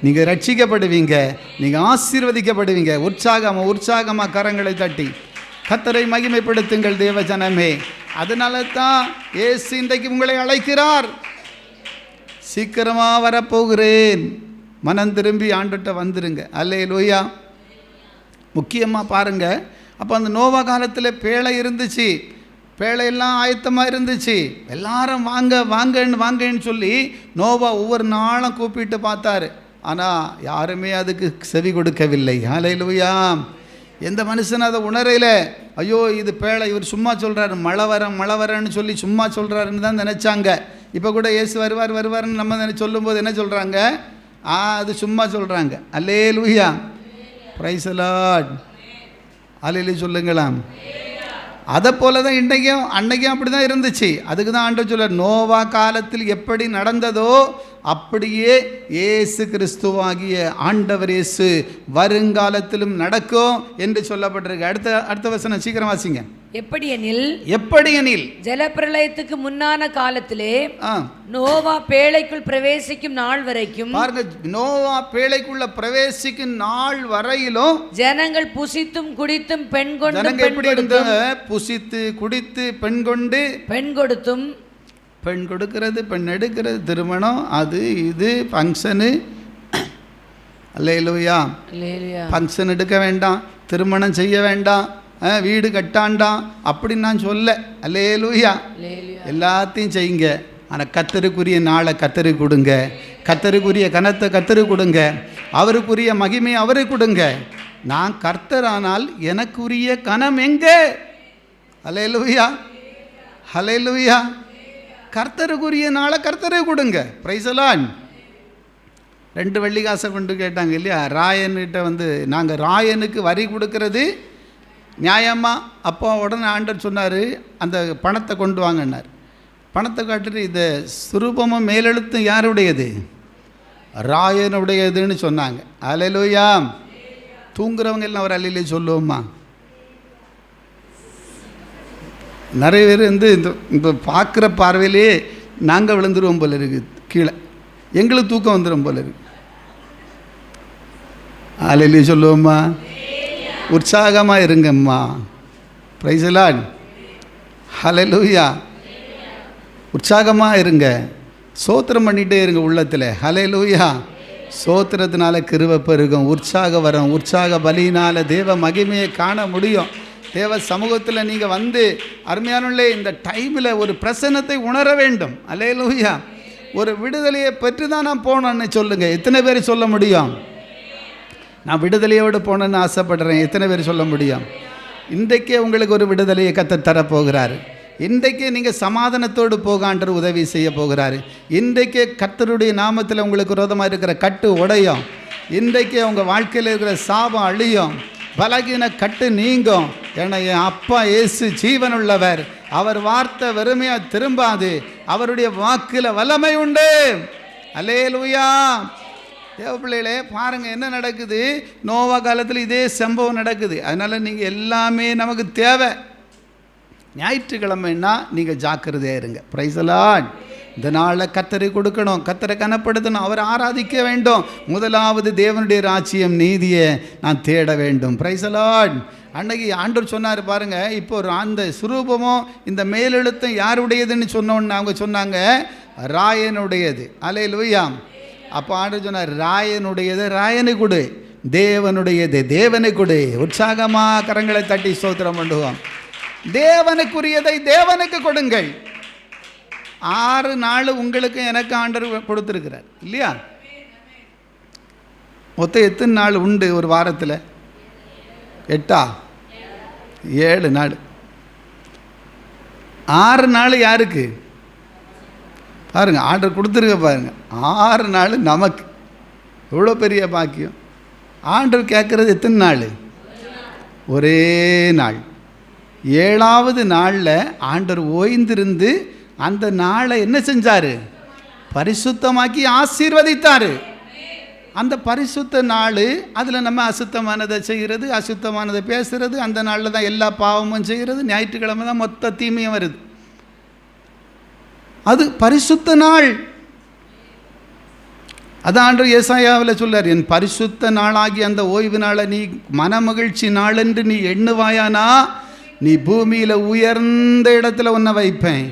நீங்கள் ரட்சிக்கப்படுவீங்க, நீங்கள் ஆசீர்வதிக்கப்படுவீங்க. உற்சாகமாக கரங்களை தட்டி கர்த்தரை மகிமைப்படுத்துங்கள் தேவ ஜனமே. அதனால தான் இயேசு இன்றைக்கு உங்களை அழைக்கிறார். சீக்கிரமாக வரப்போகிறேன், மனம் திரும்பி ஆண்டுகிட்ட வந்துருங்க. அல்லேலூயா. முக்கியமாக பாருங்கள், அப்போ அந்த நோவா காலத்தில் பேழை இருந்துச்சு, பேழையெல்லாம் ஆயத்தமாக இருந்துச்சு. எல்லாரும் வாங்க வாங்கன்னு சொல்லி நோவா ஒவ்வொரு நாளும் கூப்பிட்டு பார்த்தாரு. ஆனால் யாருமே அதுக்கு செவி கொடுக்கவில்லை. அல்லேலூயா. எந்த மனுஷன் அதை உணரையில், ஐயோ இது பேழை, இவர் சும்மா சொல்கிறாரு, மழை வரன்னு சொல்லி சும்மா சொல்கிறாருன்னு தான் நினச்சாங்க. இப்போ கூட இயேசு வருவார்னு நம்ம சொல்லும்போது என்ன சொல்கிறாங்க? அது சும்மா சொல்கிறாங்க. அல்லேலூயா. Praise the lord. அல்லேலூயா சொல்லுங்களாம். அதை போல தான் இன்றைக்கும் அன்னைக்கும் அப்படி தான் இருந்துச்சு. அதுக்கு தான் ஆண்டவர் சொல்றார், நோவா காலத்தில் எப்படி நடந்ததோ அப்படியே இயேசு கிறிஸ்துவாகிய ஆண்டவர் இயேசு வருங்காலத்திலும் நடக்கும் என்று சொல்லப்பட்டிருக்கு. அடுத்த வசனம் சீக்கிரம் வாசிங்க. எப்படியெனில் ஜலப்பிரளயத்துக்கு முன்னான காலத்திலே நோவா பேழைக்குள் பிரவேசிக்கும் நாள் வரைக்கும், பாருங்க, நோவா பேழைக்குள்ள பிரவேசிக்கும் நாள் வரையிலும் ஜனங்கள் புசித்தும் குடித்தும் பெண் கொண்டு, ஜனங்கள் எப்படி இருந்தாங்க? புசித்து குடித்து பெண் கொண்டு, பெண் கொடுத்தும், பெண் கொடுக்கிறது, பெண் எடுக்கிறது, திருமணம், அது இது ஃபங்க்ஷனு. அல்லேலூயா. ஃபங்க்ஷன் எடுக்க வேண்டாம், திருமணம் செய்ய வேண்டாம், வீடு கட்டாண்டாம் அப்படின்னு நான் சொல்ல. அல்லேலூயா. எல்லாத்தையும் செய்யுங்க. ஆனால் கர்த்தருக்குரிய நாளை கர்த்தருக்கு கொடுங்க, கர்த்தருக்குரிய கனத்தை கர்த்தருக்கு கொடுங்க, அவருக்குரிய மகிமை அவருக்கு கொடுங்க. நான் கர்த்தரானால் எனக்குரிய கனம் எங்கே? அல்லேலூயா. ஹல்லேலூயா. கர்த்தருக்குரிய நாளை கர்த்தரே கொடுங்க. Price the Lord. 2 வெள்ளிக்காசை கொண்டு கேட்டாங்க இல்லையா, ராயன்கிட்ட வந்து நாங்கள் ராயனுக்கு வரி கொடுக்கறது நியாயமா? அப்போ உடனே ஆண்டவர் சொன்னார், அந்த பணத்தை கொண்டு வாங்கினார். பணத்தை காட்டுட்டு இந்த சுரூபமும் மேலெழுத்தும் யாருடையது? ராயனுடையதுன்னு சொன்னாங்க. அல்லேலூயா. தூங்குறவங்க எல்லாம் ஒரு அல்லையிலே சொல்லுவோம்மா. நிறைய பேர் வந்து இந்த பார்க்குற பார்வையிலே நாங்கள் விழுந்துருவோம் போல இருக்குது, கீழே எங்களுக்கு தூக்கம் வந்துடும் போல இருக்கு. அல்லேலூயா சொல்லுவோம்மா. உற்சாகமாக இருங்கம்மா. Praise the lord. ஹல்லேலூயா. உற்சாகமாக இருங்க, சோத்திரம் பண்ணிகிட்டே இருங்க உள்ளத்தில். ஹல்லேலூயா. சோத்திரத்தினால கிருபை பெருகும், உற்சாகம் வரும். உற்சாக பலியினால் தேவ மகிமையை காண முடியும். தேவ சமூகத்தில் நீங்கள் வந்து அருமையானுள்ளே இந்த டைமில் ஒரு பிரசன்னத்தை உணர வேண்டும். அல்லேலூயா. ஒரு விடுதலையை பெற்று தான் நான் போனேன்னு சொல்லுங்கள். எத்தனை பேர் சொல்ல முடியும்? நான் விடுதலையோடு போனேன்னு ஆசைப்படுறேன். எத்தனை பேர் சொல்ல முடியும்? இன்றைக்கே உங்களுக்கு ஒரு விடுதலையை கர்த்தர் தரப்போகிறார். இன்றைக்கே நீங்கள் சமாதானத்தோடு போக ஆண்டவர் உதவி செய்ய போகிறாரு. இன்றைக்கே கர்த்தருடைய நாமத்தில் உங்களுக்கு விரோதமாக இருக்கிற கட்டு உடையும். இன்றைக்கே உங்கள் வாழ்க்கையில் இருக்கிற சாபம் அழியும், பலகீன கட்டு நீங்கும். ஏன்னா என் அப்பா இயேசு ஜீவனுள்ளவர். அவர் வார்த்தை வெறுமையாக திரும்பாது, அவருடைய வாக்கில் வல்லமை உண்டு. அல்லேலூயா. தேவ பிள்ளைகளே, பாருங்கள் என்ன நடக்குது. நோவா காலத்தில் இதே சம்பவம் நடக்குது. அதனால் நீங்கள் எல்லாமே நமக்கு தேவை. ஞாயிற்றுக்கிழமைன்னா நீங்கள் ஜாக்கிரதையாக இருங்க. Price the Lord. இந்த நாளில் கர்த்தரை கொடுக்கணும், கர்த்தரை கனப்படுத்தணும், அவரை ஆராதிக்க வேண்டும். முதலாவது தேவனுடைய ராஜ்யம் நீதியை நான் தேட வேண்டும். Price the Lord. அன்னைக்கு ஆண்டவர் சொன்னார் பாருங்கள். இப்போ அந்த சுரூபமும் இந்த மேலெழுத்தும் யாருடையதுன்னு சொன்னோன்னு அவங்க சொன்னாங்க, ராயனுடையது. அல்லேலூயா. அப்போ ஆண்டவர் சொன்னார், ராயனுடையது ராயனை கொடு, தேவனுடையது தேவனை கொடு. உற்சாகமாக கரங்களை தட்டி ஸ்தோத்திரம் பண்ணுவோம். தேவனுக்குரியதை தேவனுக்கு கொடுங்கள். 6 நாள் உங்களுக்கு எனக்கு ஆண்டவர் கொடுத்துருக்கிறார் இல்லையா? மொத்தம் எத்தனை நாள் உண்டு ஒரு வாரத்தில்? 8 7 நாள். 6 நாள் யாருக்கு? பாருங்கள், ஆர்டர் கொடுத்துருக்க பாருங்கள். 6 நாள் நமக்கு எவ்வளோ பெரிய பாக்கியம். ஆண்டவர் கேட்குறது எத்தனை நாள்? ஒரே நாள். 7வது நாளில் ஆண்டவர் ஓய்ந்திருந்து அந்த நாளை என்ன செஞ்சார்? பரிசுத்தமாக்கி ஆசீர்வதித்தார். அந்த பரிசுத்த நாள், அதில் நம்ம அசுத்தமானதை செய்கிறது, அசுத்தமானதை பேசுகிறது. அந்த நாளில் தான் எல்லா பாவமும் செய்கிறது. ஞாயிற்றுக்கிழமை தான் மொத்த தீமையும் வருது. அது பரிசுத்த நாள். அதான் ஆண்டவர் ஏசாயாவில் சொல்லார், என் பரிசுத்த நாளாகி அந்த ஓய்வு நாளை நீ மனமகிழ்ச்சி நாள் என்று நீ எண்ணுவாயானா, நீ பூமியில் உயர்ந்த இடத்துல உன்னை வைப்பேன்.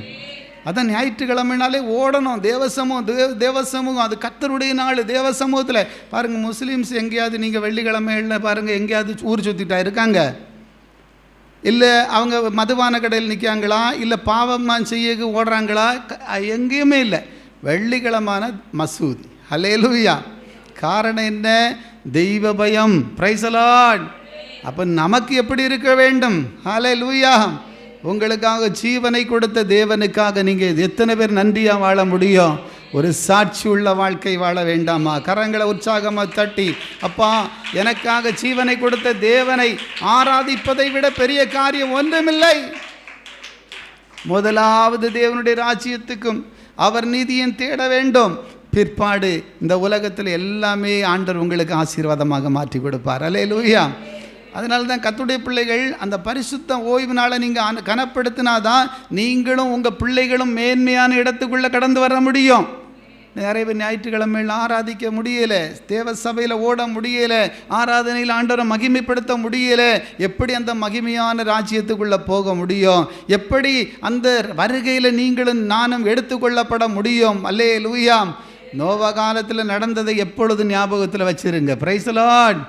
அதான் ஞாயிற்றுக்கிழமைனாலே ஓடணும். தேவசமூகம் அது கர்த்தருடைய நாள். தேவ சமூகத்தில் பாருங்கள், முஸ்லீம்ஸ் எங்கேயாவது நீங்கள் வெள்ளிக்கிழமையில் பாருங்கள், எங்கேயாவது ஊர் சுற்றிட்டா இருக்காங்க? இல்லை அவங்க மதுபான கடையில் நிற்காங்களா? இல்லை பாவமாக செய்ய ஓடுறாங்களா? எங்கேயுமே இல்லை. வெள்ளிக்கிழமான மசூதி. அல்லேலூயா. காரணம் என்ன? தெய்வ பயம். Price the Lord. அப்போ நமக்கு எப்படி இருக்க வேண்டும்? அல்லேலூயா. உங்களுக்காக ஜீவனை கொடுத்த தேவனுக்காக நீங்கள் எத்தனை பேர் நன்றியாக வாழ முடியும்? ஒரு சாட்சி உள்ள வாழ்க்கை வாழ வேண்டாமா? கரங்களை உற்சாகமாக தட்டி, அப்பா எனக்காக ஜீவனை கொடுத்த தேவனை ஆராதிப்பதை விட பெரிய காரியம் ஒன்றுமில்லை. முதலாவது தேவனுடைய ராஜ்யத்துக்கும் அவர் நீதியும் தேட வேண்டும். பிற்பாடு இந்த உலகத்தில் எல்லாமே ஆண்டவர் உங்களுக்கு ஆசீர்வாதமாக மாற்றி கொடுப்பார். அல்லேலூயா. அதனால தான் கர்த்தருடைய பிள்ளைகள் அந்த பரிசுத்த ஓய்வு நாளை நீங்கள் கனப்படுத்தினாதான் நீங்களும் உங்கள் பிள்ளைகளும் மேன்மையான இடத்துக்குள்ளே கடந்து வர முடியும். நிறைய பேர் ஞாயிற்றுக்கிழமையில் ஆராதிக்க முடியலை, தேவ சபையில் ஓட முடியலை, ஆராதனையில் ஆண்டவரை மகிமைப்படுத்த முடியலை. எப்படி அந்த மகிமையான ராஜ்யத்துக்குள்ளே போக முடியும்? எப்படி அந்த வருகையில் நீங்களும் நானும் எடுத்துக்கொள்ளப்பட முடியும்? அல்லேலூயா. நோவா காலத்தில் நடந்ததை எப்பொழுது ஞாபகத்தில் வச்சிருங்க. Price the Lord.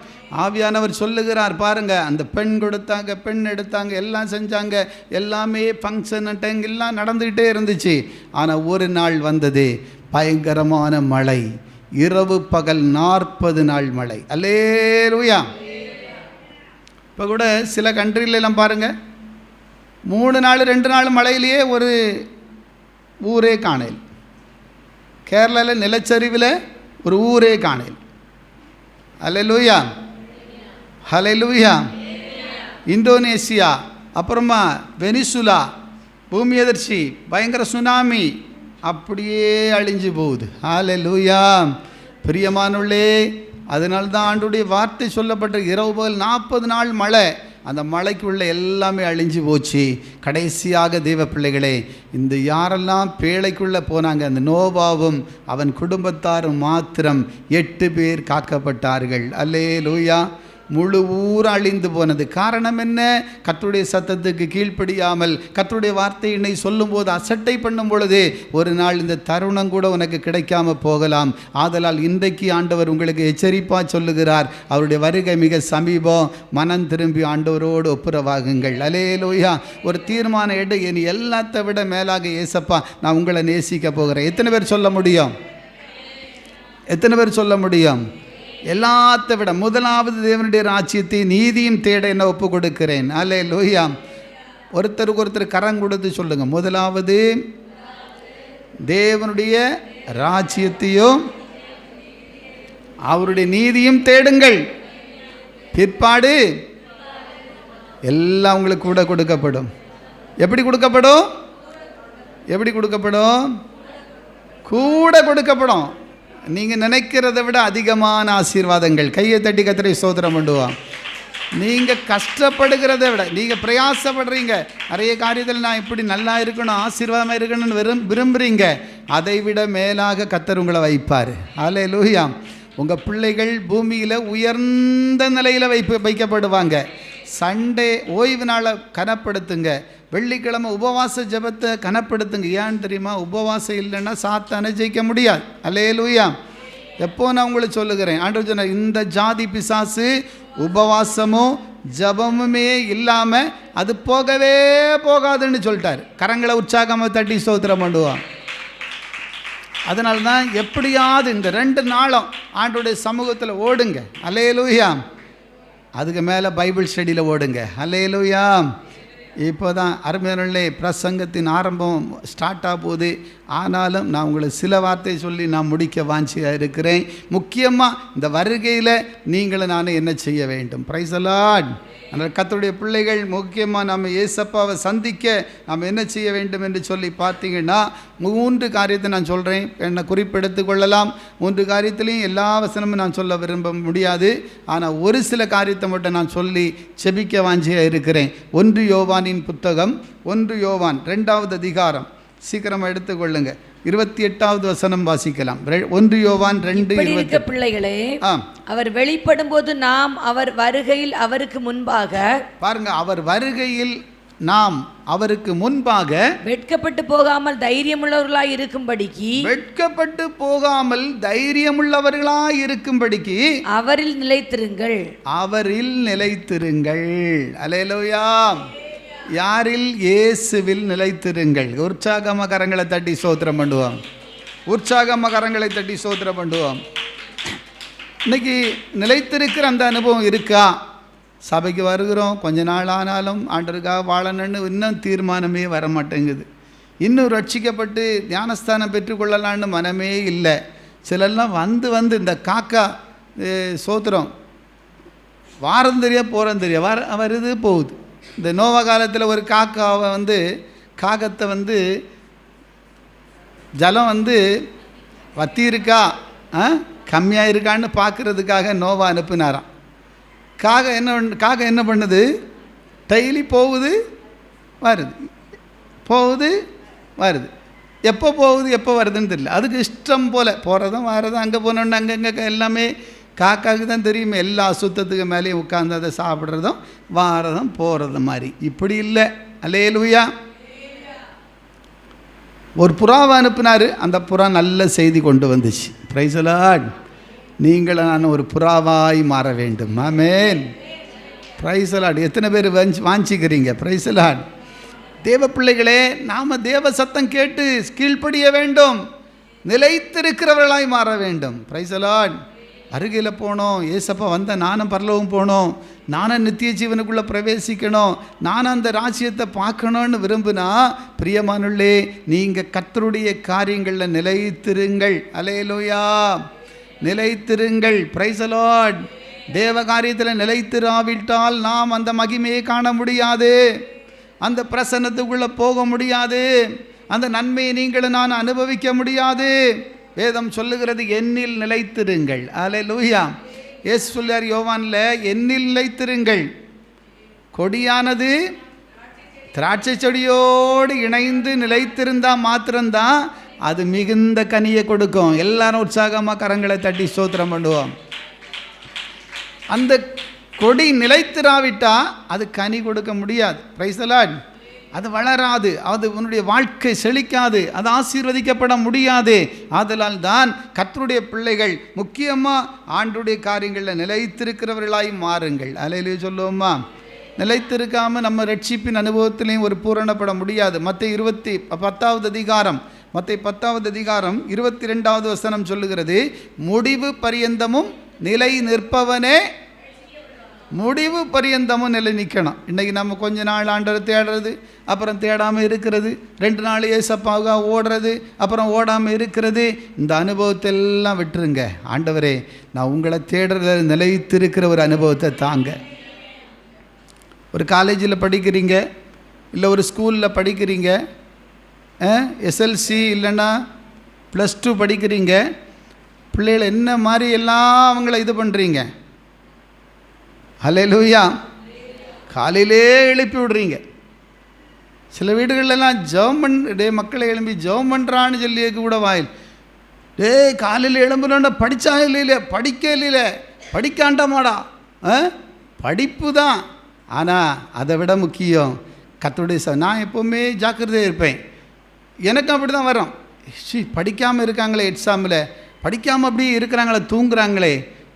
ஆவியானவர் சொல்லுகிறார் பாருங்க, அந்த பெண் கொடுத்தாங்க, பெண் எடுத்தாங்க, எல்லாம் செஞ்சாங்க, எல்லாமே ஃபங்க்ஷன் எல்லாம் நடந்துக்கிட்டே இருந்துச்சு. ஆனால் ஒரு நாள் வந்தது, பயங்கரமான மழை, இரவு பகல் 40 நாள் மழை. அல்லேலூயா. இப்போ கூட சில கண்ட்ரிலெல்லாம் பாருங்கள், 3 நாள் 2 நாள் மழையிலேயே ஒரு ஊரே காணல். கேரளாவில் நிலச்சரிவில் ஒரு ஊரே காணல். ஹல்லேலூயா, ஹல்லேலூயா. இந்தோனேசியா, அப்புறமா வெனிசுலா, பூமி அதிர்ச்சி, பயங்கர சுனாமி, அப்படியே அழிஞ்சு போகுது. ஹல்லேலூயா. பிரியமானவர்களே, அதனால்தான் ஆண்டுடைய வார்த்தை சொல்லப்பட்ட இரவு பகல் 40 நாள் மழை. அந்த மழைக்குள்ள எல்லாமே அழிஞ்சு போச்சு. கடைசியாக தேவ பிள்ளைகளே, இந்த யாரெல்லாம் பேழைக்குள்ளே போனாங்க, அந்த நோவாவும் அவன் குடும்பத்தாரும் மாத்திரம் 8 பேர் காக்கப்பட்டார்கள். அல்லேலூயா. முழு ஊர் அழிந்து போனது. காரணம் என்ன? கர்த்தருடைய சத்தத்துக்கு கீழ்ப்படியாமல், கர்த்தருடைய வார்த்தையினை சொல்லும்போது அசட்டை பண்ணும் பொழுது ஒரு நாள் இந்த தருணம் கூட உனக்கு கிடைக்காம போகலாம். ஆதலால் இன்றைக்கு ஆண்டவர் உங்களுக்கு எச்சரிப்பாக சொல்லுகிறார், அவருடைய வருகை மிக சமீபம். மனம் திரும்பி ஆண்டவரோடு ஒப்புரவாகுங்கள். அல்லேலூயா. ஒரு தீர்மானம் எடு, இனி எல்லாத்தை விட மேலாக ஏசப்பா நான் உங்களை நேசிக்க போகிறேன். எத்தனை பேர் சொல்ல முடியும்? எத்தனை பேர் சொல்ல முடியும்? எல்லாத்தை விட முதலாவது தேவனுடைய ராஜ்யத்தை நீதியும் தேட என்ன ஒப்பு கொடுக்கிறேன். அல்லேலூயா. ஒருத்தருக்கு ஒருத்தர் கரம் கொடுத்து சொல்லுங்க, முதலாவது தேவனுடைய ராஜ்யத்தையும் அவருடைய நீதியும் தேடுங்கள், பிற்பாடு எல்லாம் உங்களுக்கு கூட கொடுக்கப்படும். எப்படி கொடுக்கப்படும்? எப்படி கொடுக்கப்படும்? கூட கொடுக்கப்படும். நீங்கள் நினைக்கிறதை விட அதிகமான ஆசீர்வாதங்கள். கையை தட்டி கர்த்தரை ஸ்தோத்திரம் பண்ணுவோம். நீங்கள் கஷ்டப்படுகிறத விட, நீங்கள் பிரயாசப்படுறீங்க, நிறைய காரியத்தில் நான் இப்படி நல்லா இருக்கணும், ஆசீர்வாதமாக இருக்கணும்னு விரும்புகிறீங்க, அதை விட மேலாக கர்த்தர் உங்களை வைப்பார். அல்லேலூயா. உங்கள் பிள்ளைகள் பூமியில் உயர்ந்த நிலையில் வைக்கப்படுவாங்க. சண்டே ஓய்வு நாளை கனப்படுத்துங்க. வெள்ளிக்கிழமை உபவாச ஜெபத்தை கனப்படுத்துங்க. ஏன்னு தெரியுமா? உபவாசம் இல்லைன்னா சாத்தானை ஜெயிக்க முடியாது. அல்லேலூயா. எப்போ நான் உங்களுக்கு சொல்லுகிறேன், ஆண்டவர் சொன்னார், இந்த ஜாதி பிசாசு உபவாசமும் ஜபமுமே இல்லாமல் அது போகவே போகாதுன்னு சொல்லிட்டார். கரங்களை உற்சாகமாக தட்டி ஸ்தோத்திரம் பண்ணுவான். அதனால தான் எப்படியாவது இந்த 2 நாளும் ஆண்டவருடைய சமூகத்தில் ஓடுங்க. அல்லேலூயா. அதுக்கு மேலே பைபிள் ஸ்டடியில் ஓடுங்க. அல்லேலூயா. இப்போ தான் அருமையானவர்களே, பிரசங்கத்தின் ஆரம்பம் ஸ்டார்ட் ஆக போகுது. ஆனாலும் நான் உங்களுக்கு சில வார்த்தை சொல்லி நான் முடிக்க வாஞ்சியாக இருக்கிறேன். முக்கியமாக இந்த வருகையில் நீங்களும் நானும் என்ன செய்ய வேண்டும்? Price the Lord. அதனால் கர்த்தருடைய பிள்ளைகள் முக்கியமாக நம்ம ஏசப்பாவை சந்திக்க நாம் என்ன செய்ய வேண்டும் என்று சொல்லி பார்த்தீங்கன்னா 3 காரியத்தை நான் சொல்கிறேன். என்னை குறிப்பெடுத்து கொள்ளலாம். 3 காரியத்திலையும் எல்லா வசனமும் நான் சொல்ல விரும்ப முடியாது. ஆனால் ஒரு சில காரியத்தை மட்டும் நான் சொல்லி செபிக்க வாஞ்சியாக இருக்கிறேன். 1 யோவானின் புத்தகம், 1 யோவான் 2வது அதிகாரம், சீக்கிரமாக எடுத்துக்கொள்ளுங்க. 28வது வசனம் வாசிக்கலாம். 1 யோவான் 2:20. பிள்ளைகளே, அவர் வெளிப்படும் போது நாம் அவர் வருகையில் அவருக்கு முன்பாக, பாருங்க, அவர் வருகையில் நாம் அவருக்கு முன்பாக வெட்கப்பட்டு போகாமல் தைரியமுள்ளவர்களாய் இருக்கும்படிக்கு, வெட்கப்பட்டு போகாமல் தைரியமுள்ளவர்களாய் இருக்கும்படிக்கு அவரில் நிலைத்திருங்கள். அவரில் நிலைத்திருங்கள். அல்லேலூயா. யாரில்? இயேசுவில் நிலைத்திருங்கள். உற்சாகமாக கரங்களை தட்டி ஸ்தோத்திரம் பண்ணுவோம். உற்சாகமாக கரங்களை தட்டி ஸ்தோத்திரம் பண்ணுவோம். இன்னைக்கு நிலைத்திருக்கிற அந்த அனுபவம் இருக்கா? சபைக்கு வருகிறோம், கொஞ்ச நாள் ஆனாலும் ஆண்டவருக்காக வாழணும்னு இன்னும் தீர்மானமே வர மாட்டேங்குது. இன்னும் ரட்சிக்கப்பட்டு ஞானஸ்தானம் பெற்றுக்கொள்ளலான்னு மனமே இல்லை. சிலர்லாம் வந்து இந்த காக்கா சோத்திரம் வாரம் தெரிய போகிறோம் தெரிய வருது போகுது. இந்த நோவா காலத்தில் ஒரு காக்காவை காகத்தை ஜலம் வத்தி இருக்கா கம்மியாக இருக்கான்னு பார்க்குறதுக்காக நோவா அனுப்பினாராம். காகம் என்ன பண்ணுது? டெய்லி போகுது வருது, போகுது வருது. எப்போ போகுது எப்போ வருதுன்னு தெரியல. அதுக்கு இஷ்டம் போல் போகிறதும் வரதும், அங்கே போனோன்னு அங்கங்கே எல்லாமே காக்காவுக்கு தான் தெரியுமே. எல்லா அசுத்தத்துக்கு மேலேயும் உட்கார்ந்து அதை சாப்பிட்றதும் வாரதும் போகிறதும் மாதிரி. இப்படி இல்லை. அல்லேலூயா. ஒரு புறாவை அனுப்பினார். அந்த புறா நல்ல செய்தி கொண்டு வந்துச்சு. Praise the lord. நீங்களும் நான் ஒரு புறாவாய் மாற வேண்டும். ஆமென். Praise the lord. எத்தனை பேர் வாஞ்சிக்கிறீங்க? Price the lord. தேவ பிள்ளைகளே, நாம் தேவ சத்தம் கேட்டு கீழ்ப்படிய வேண்டும், நிலைத்திருக்கிறவர்களாய் மாற வேண்டும். Price the Lord. அருகில் போனோம். ஏசப்பா வந்த நானும் பரலோகம் போனோம், நானும் நித்திய ஜீவனுக்குள்ளே பிரவேசிக்கணும், நானும் அந்த ராஜ்யத்தை பார்க்கணுன்னு விரும்புனா, பிரியமானுள்ளே, நீங்கள் கர்த்தருடைய காரியங்களில் நிலைத்திருங்கள். அல்லேலூயா, நிலைத்திருங்கள். Praise the lord. தேவ காரியத்தில் நிலைத்திராவிட்டால் நாம் அந்த மகிமையை காண முடியாது, அந்த பிரசன்னத்துக்குள்ளே போக முடியாது, அந்த நன்மையை நீங்களும் நான் அனுபவிக்க முடியாது. வேதம் சொல்லுகிறது, என்னில் நிலைத்திருங்கள். அல்லேலூயா. இயேசு சொல்றார் யோவான்ல, என்னில் நிலைத்திருங்கள். கொடியானது திராட்சை செடியோடு இணைந்து நிலைத்திருந்தால் மாத்திரம்தான் அது மிகுந்த கனியை கொடுக்கும். எல்லாரும் உற்சாகமாக கரங்களை தட்டி ஸ்தோத்திரம் பண்ணுவோம். அந்த கொடி நிலைத்திராவிட்டா அது கனி கொடுக்க முடியாது. Price the Lord. அது வளராது, அது உன்னுடைய வாழ்க்கை செழிக்காது, அது ஆசீர்வதிக்கப்பட முடியாது. ஆதலால் தான் கர்த்தருடைய பிள்ளைகள் முக்கியமாக ஆண்டுடைய காரியங்களில் நிலைத்திருக்கிறவர்களாய் மாறுங்கள். அல்லேலூயா சொல்லுவோமா? நிலைத்திருக்காமல் நம்ம ரட்சிப்பின் அனுபவத்திலையும் ஒரு பூரணப்பட முடியாது. மத்தேயு 10வது அதிகாரம் 22வது வசனம் சொல்லுகிறது, முடிவு பரியந்தமும் நிலை நிற்பவனே, முடிவு பரியந்தமும் நிலை நிற்கணும். இன்றைக்கி நம்ம கொஞ்ச நாள் ஆண்டவர் தேடுறது, அப்புறம் தேடாமல் இருக்கிறது, 2 நாள் ஏசப்பாவுக்காக ஓடுறது, அப்புறம் ஓடாமல் இருக்கிறது. இந்த அனுபவத்தை எல்லாம் விட்டுருங்க. ஆண்டவரே, நான் உங்களை தேடுறத நிலைத்திருக்கிற ஒரு அனுபவத்தை தாங்க. ஒரு காலேஜில் படிக்கிறீங்க, இல்லை ஒரு ஸ்கூலில் படிக்கிறீங்க, எஸ்எல்சி இல்லைன்னா +2 படிக்கிறீங்க, பிள்ளைகளை என்ன மாதிரி எல்லாம் அவங்கள இது பண்ணுறீங்க. அல்லேலூயா. காலையிலே எழுப்பி விடுறீங்க. சில வீடுகளெல்லாம் ஜெபம் டே மக்களை எழுப்பி ஜெபம் பண்ணுறான்னு சொல்லி கூட வாயில், டே காலையில் எழும்புனா படித்தா இல்லையில, படிக்க இல்லையில, படிக்காண்டாமாடா, படிப்பு தான். ஆனால் அதை விட முக்கியம் கர்த்தருடைய நான் எப்போவுமே ஜாக்கிரதையாக இருப்பேன். எனக்கும் அப்படி தான் வரும். படிக்காமல் இருக்காங்களே, எக்ஸாமில் படிக்காமல் அப்படியே இருக்கிறாங்களே, தூங்குறாங்களே.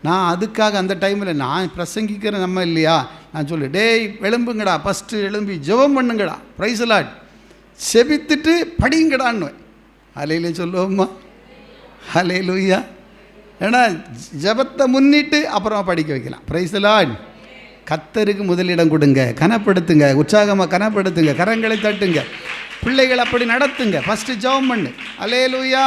நான் அதுக்காக அந்த டைமில் நான் பிரசங்கிக்கிற நம்ம இல்லையா, நான் சொல்லு, டேய் எழும்புங்கடா, ஃபஸ்ட்டு எழும்பி ஜெபம் பண்ணுங்கடா, பிரைஸ் தி லார்ட், செபித்துட்டு படிங்கடான்னு. அல்லேலூயா சொல்லுவோம்மா? அல்லேலூயா. ஏன்னா ஜெபத்தை முன்னிட்டு அப்புறமா படிக்க வைக்கலாம். Price the Lord. கர்த்தருக்கு முதலிடம் கொடுங்க, கனப்படுத்துங்க, உற்சாகமாக கனப்படுத்துங்க, கரங்களை தட்டுங்க, பிள்ளைகள் அப்படி நடத்துங்க. ஃபஸ்ட்டு ஜெபம் பண்ணு. அல்லேலூயா.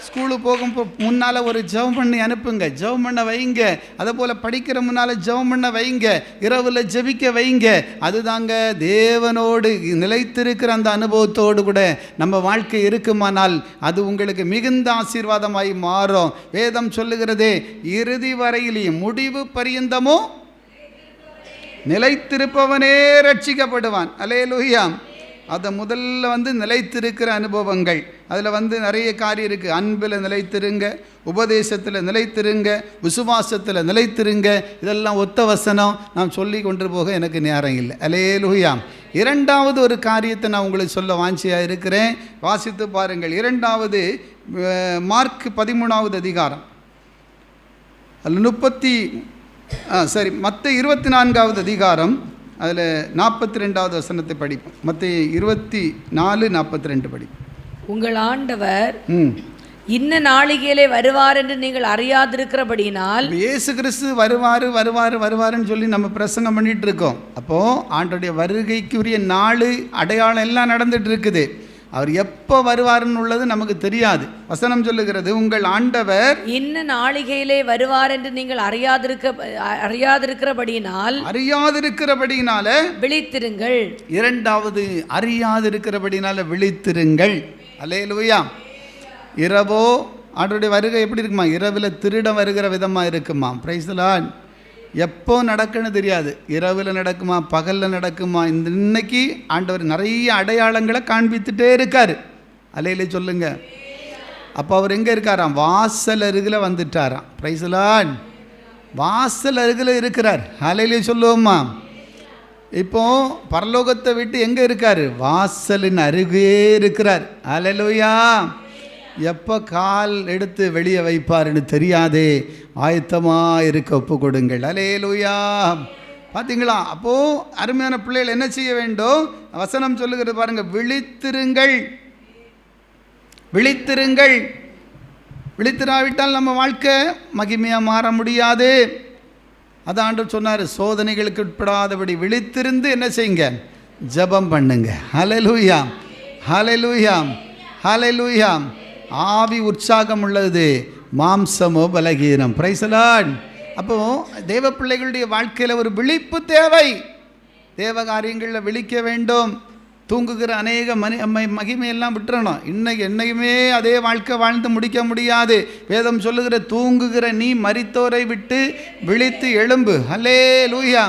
ஸ்கூலுக்கு போகும் முன்னால் ஒரு ஜெபம் பண்ணி அனுப்புங்க, ஜெபம் பண்ண வைங்க. அதே போல் படிக்கிற முன்னால் ஜெபம் பண்ண வைங்க, இரவில் ஜெபிக்க வைங்க. அதுதாங்க தேவனோடு நிலைத்திருக்கிற அந்த அனுபவத்தோடு கூட நம்ம வாழ்க்கை இருக்குமானால் அது உங்களுக்கு மிகுந்த ஆசீர்வாதமாய் மாறும். வேதம் சொல்லுகிறதே, இறுதி வரையிலையும் முடிவு பரியந்தமோ நிலைத்திருப்பவனே ரட்சிக்கப்படுவான். அல்லேலூயா. அதை முதல்ல நிலைத்திருக்கிற அனுபவங்கள், அதில் நிறைய காரியம் இருக்குது. அன்பில் நிலைத்திருங்க, உபதேசத்தில் நிலைத்திருங்க, விசுவாசத்தில் நிலைத்திருங்க. இதெல்லாம் ஒத்த வசனம், நான் சொல்லி கொண்டு போக எனக்கு நேரம் இல்லை. அல்லேலூயா. 2வது ஒரு காரியத்தை நான் உங்களுக்கு சொல்ல வாஞ்சியாக இருக்கிறேன், வாசித்து பாருங்கள். 2வது மார்க் 13வது அதிகாரம், அதில் மத்தேயு 24வது அதிகாரம், அதில் 42வது வசனத்தை படிப்போம். மத்தேயு 24:42 படிப்போம். உங்கள் ஆண்டவர் இன்ன நாளிகையிலே வருவார் என்று நீங்கள் அறியாதிருக்கிறபடியினால். இயேசு கிறிஸ்து வருவாருன்னு சொல்லி நம்ம பிரசங்கம் பண்ணிட்டு இருக்கோம். அப்போது ஆண்டோடைய வருகைக்குரிய நாள் அடையாளம் எல்லாம் நடந்துட்டு இருக்குது. அவர் எப்போ வருவாருன்னு உள்ளது நமக்கு தெரியாது. வசனம் சொல்லுகிறது, உங்கள் ஆண்டவர் இன்ன நாளிகையிலே வருவார் என்று நீங்கள் அறியாதிருக்கிறபடியினால விழித்திருங்கள். 2வது அறியாதிருக்கிறபடினால விழித்திருங்கள். அல்லேலூயா. இரவோ ஆண்டவருடைய வருகை எப்படி இருக்குமா? இரவில் திருடம் வருகிற விதமாக இருக்குமா? Price the Lord. எப்போ நடக்குன்னு தெரியாது. இரவில் நடக்குமா, பகலில் நடக்குமா? இன்னைக்கு ஆண்டவர் நிறைய அடையாளங்களை காண்பித்துட்டே இருக்கார். அல்லேலூயா சொல்லுங்க. அப்போ அவர் எங்கே இருக்காராம்? வாசல் அருகில் வந்துட்டாராம். Price the Lord. வாசல் அருகில் இருக்கிறார். அல்லேலூயா சொல்லுவோம்மா? இப்போ பரலோகத்தை விட்டு எங்கே இருக்கார்? வாசலின் அருகே இருக்கிறார். அல்லேலூயா. எப்போ கால் எடுத்து வெளியே வைப்பாருன்னு தெரியாதே, ஆயத்தமாக இருக்க ஒப்பு கொடுங்கள். அல்லேலூயா. பார்த்தீங்களா? அப்போது அருமையான பிள்ளைகள் என்ன செய்ய வேண்டும்? வசனம் சொல்லுகிறது பாருங்கள், விழித்திருங்கள், விழித்திருங்கள். விழித்திராவிட்டால் நம்ம வாழ்க்கை மகிமையாக மாற முடியாது. அதான் ஆண்டவர் சொன்னார், சோதனைகளுக்கு உட்படாதபடி விழித்திருந்து என்ன செய்யுங்க, ஜெபம் பண்ணுங்க. ஹல்லேலூயா, ஹல்லேலூயா, ஹல்லேலூயா. ஆவி உற்சாகம் உள்ளது, மாம்சமோ பலகீனம். Price the Lord. அப்போது தேவ பிள்ளைகளுடைய வாழ்க்கையில் ஒரு விழிப்பு தேவை. தேவ காரியங்களில் விழிக்க வேண்டும். தூங்குகிற அநேக மகிமையெல்லாம் விட்டுறணும். என்னைக்குமே அதே வாழ்க்கை வாழ்ந்து முடிக்க முடியாது. வேதம் சொல்லுகிற, தூங்குகிற நீ மரித்தோரை விட்டு விழித்து எழும்பு. ஹல்லேலூயா.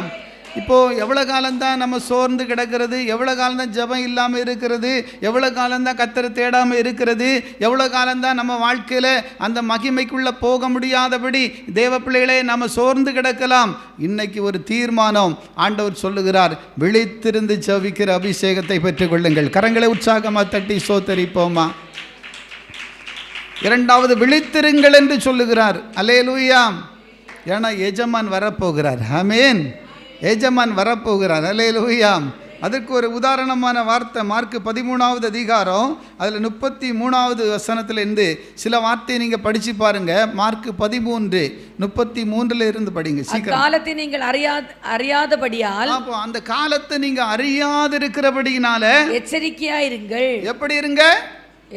இப்போது எவ்வளோ காலம்தான் நம்ம சோர்ந்து கிடக்கிறது, எவ்வளோ காலம்தான் ஜெபம் இல்லாமல் இருக்கிறது, எவ்வளோ காலம்தான் கர்த்தரை தேடாமல் இருக்கிறது, எவ்வளோ காலம்தான் நம்ம வாழ்க்கையில் அந்த மகிமைக்குள்ளே போக முடியாதபடி தேவ பிள்ளைகளே நம்ம சோர்ந்து கிடக்கலாம். இன்னைக்கு ஒரு தீர்மானம். ஆண்டவர் சொல்லுகிறார், விழித்திருந்து ஜெபிக்கிற அபிஷேகத்தை பெற்றுக்கொள்ளுங்கள். கரங்களை உற்சாகமாக தட்டி சோத்தரிப்போமா. இரண்டாவது, விழித்திருங்கள் என்று சொல்லுகிறார். அல்லேலூயா. ஏன்னா எஜமான் வரப்போகிறார். ஆமென். எஜமான் வரப்போகிறார். அல்லேலூயா. அதற்கு ஒரு உதாரணமான வார்த்தை மார்க் 13வது அதிகாரம் அதில் 33வது வசனத்திலிருந்து சில வார்த்தையை நீங்கள் படித்து பாருங்க. மார்க் 13:33 இருந்து படிங்க சீக்கிரம். காலத்தை நீங்கள் அறியாதபடியால், அப்போ அந்த காலத்தை நீங்கள் அறியாதிருக்கிறபடியினால எச்சரிக்கையாயிருங்கள். எப்படி இருங்க?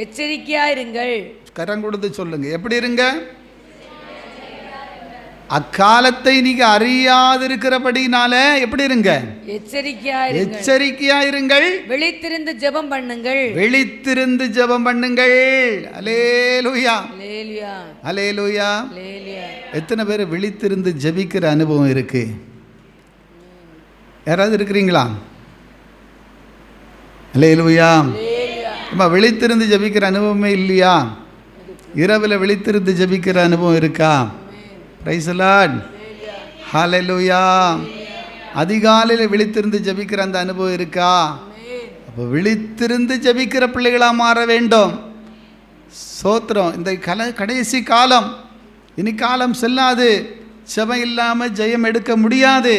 எச்சரிக்கையாயிருங்கள். கரம் கொடுத்து சொல்லுங்க, எப்படி இருங்க? அக்காலத்தை நீங்க அறியாதிருக்கிறபடினால எப்படி இருங்க? எச்சரிக்கையாயிருங்கள். விழித்திருந்து ஜெபம் பண்ணுங்கள். விழித்திருந்து ஜெபம் பண்ணுங்கள். அல்லேலூயா, அல்லேலூயா, அல்லேலூயா. அல்லேலூயா. எத்தனை பேர் விழித்திருந்து ஜெபிக்கிற அனுபவம் இருக்கு? யாராவது இருக்கிறீங்களா? அல்லேலூயா. நம்ம விழித்திருந்து ஜெபிக்கிற அனுபவமே இல்லையா? இரவில் விழித்திருந்து ஜெபிக்கிற அனுபவம் இருக்கா? Praise the lord. ஹல்லேலூயா. அதிகாலையில் விழித்திருந்து ஜெபிக்கிற அந்த அனுபவம் இருக்கா? அப்போ விழித்திருந்து ஜெபிக்கிற பிள்ளைகளாக மாற வேண்டும். சோத்திரம். இந்த கடைசி காலம், இனி காலம் செல்லாது. ஜெபம் இல்லாமல் ஜெயம் எடுக்க முடியாது.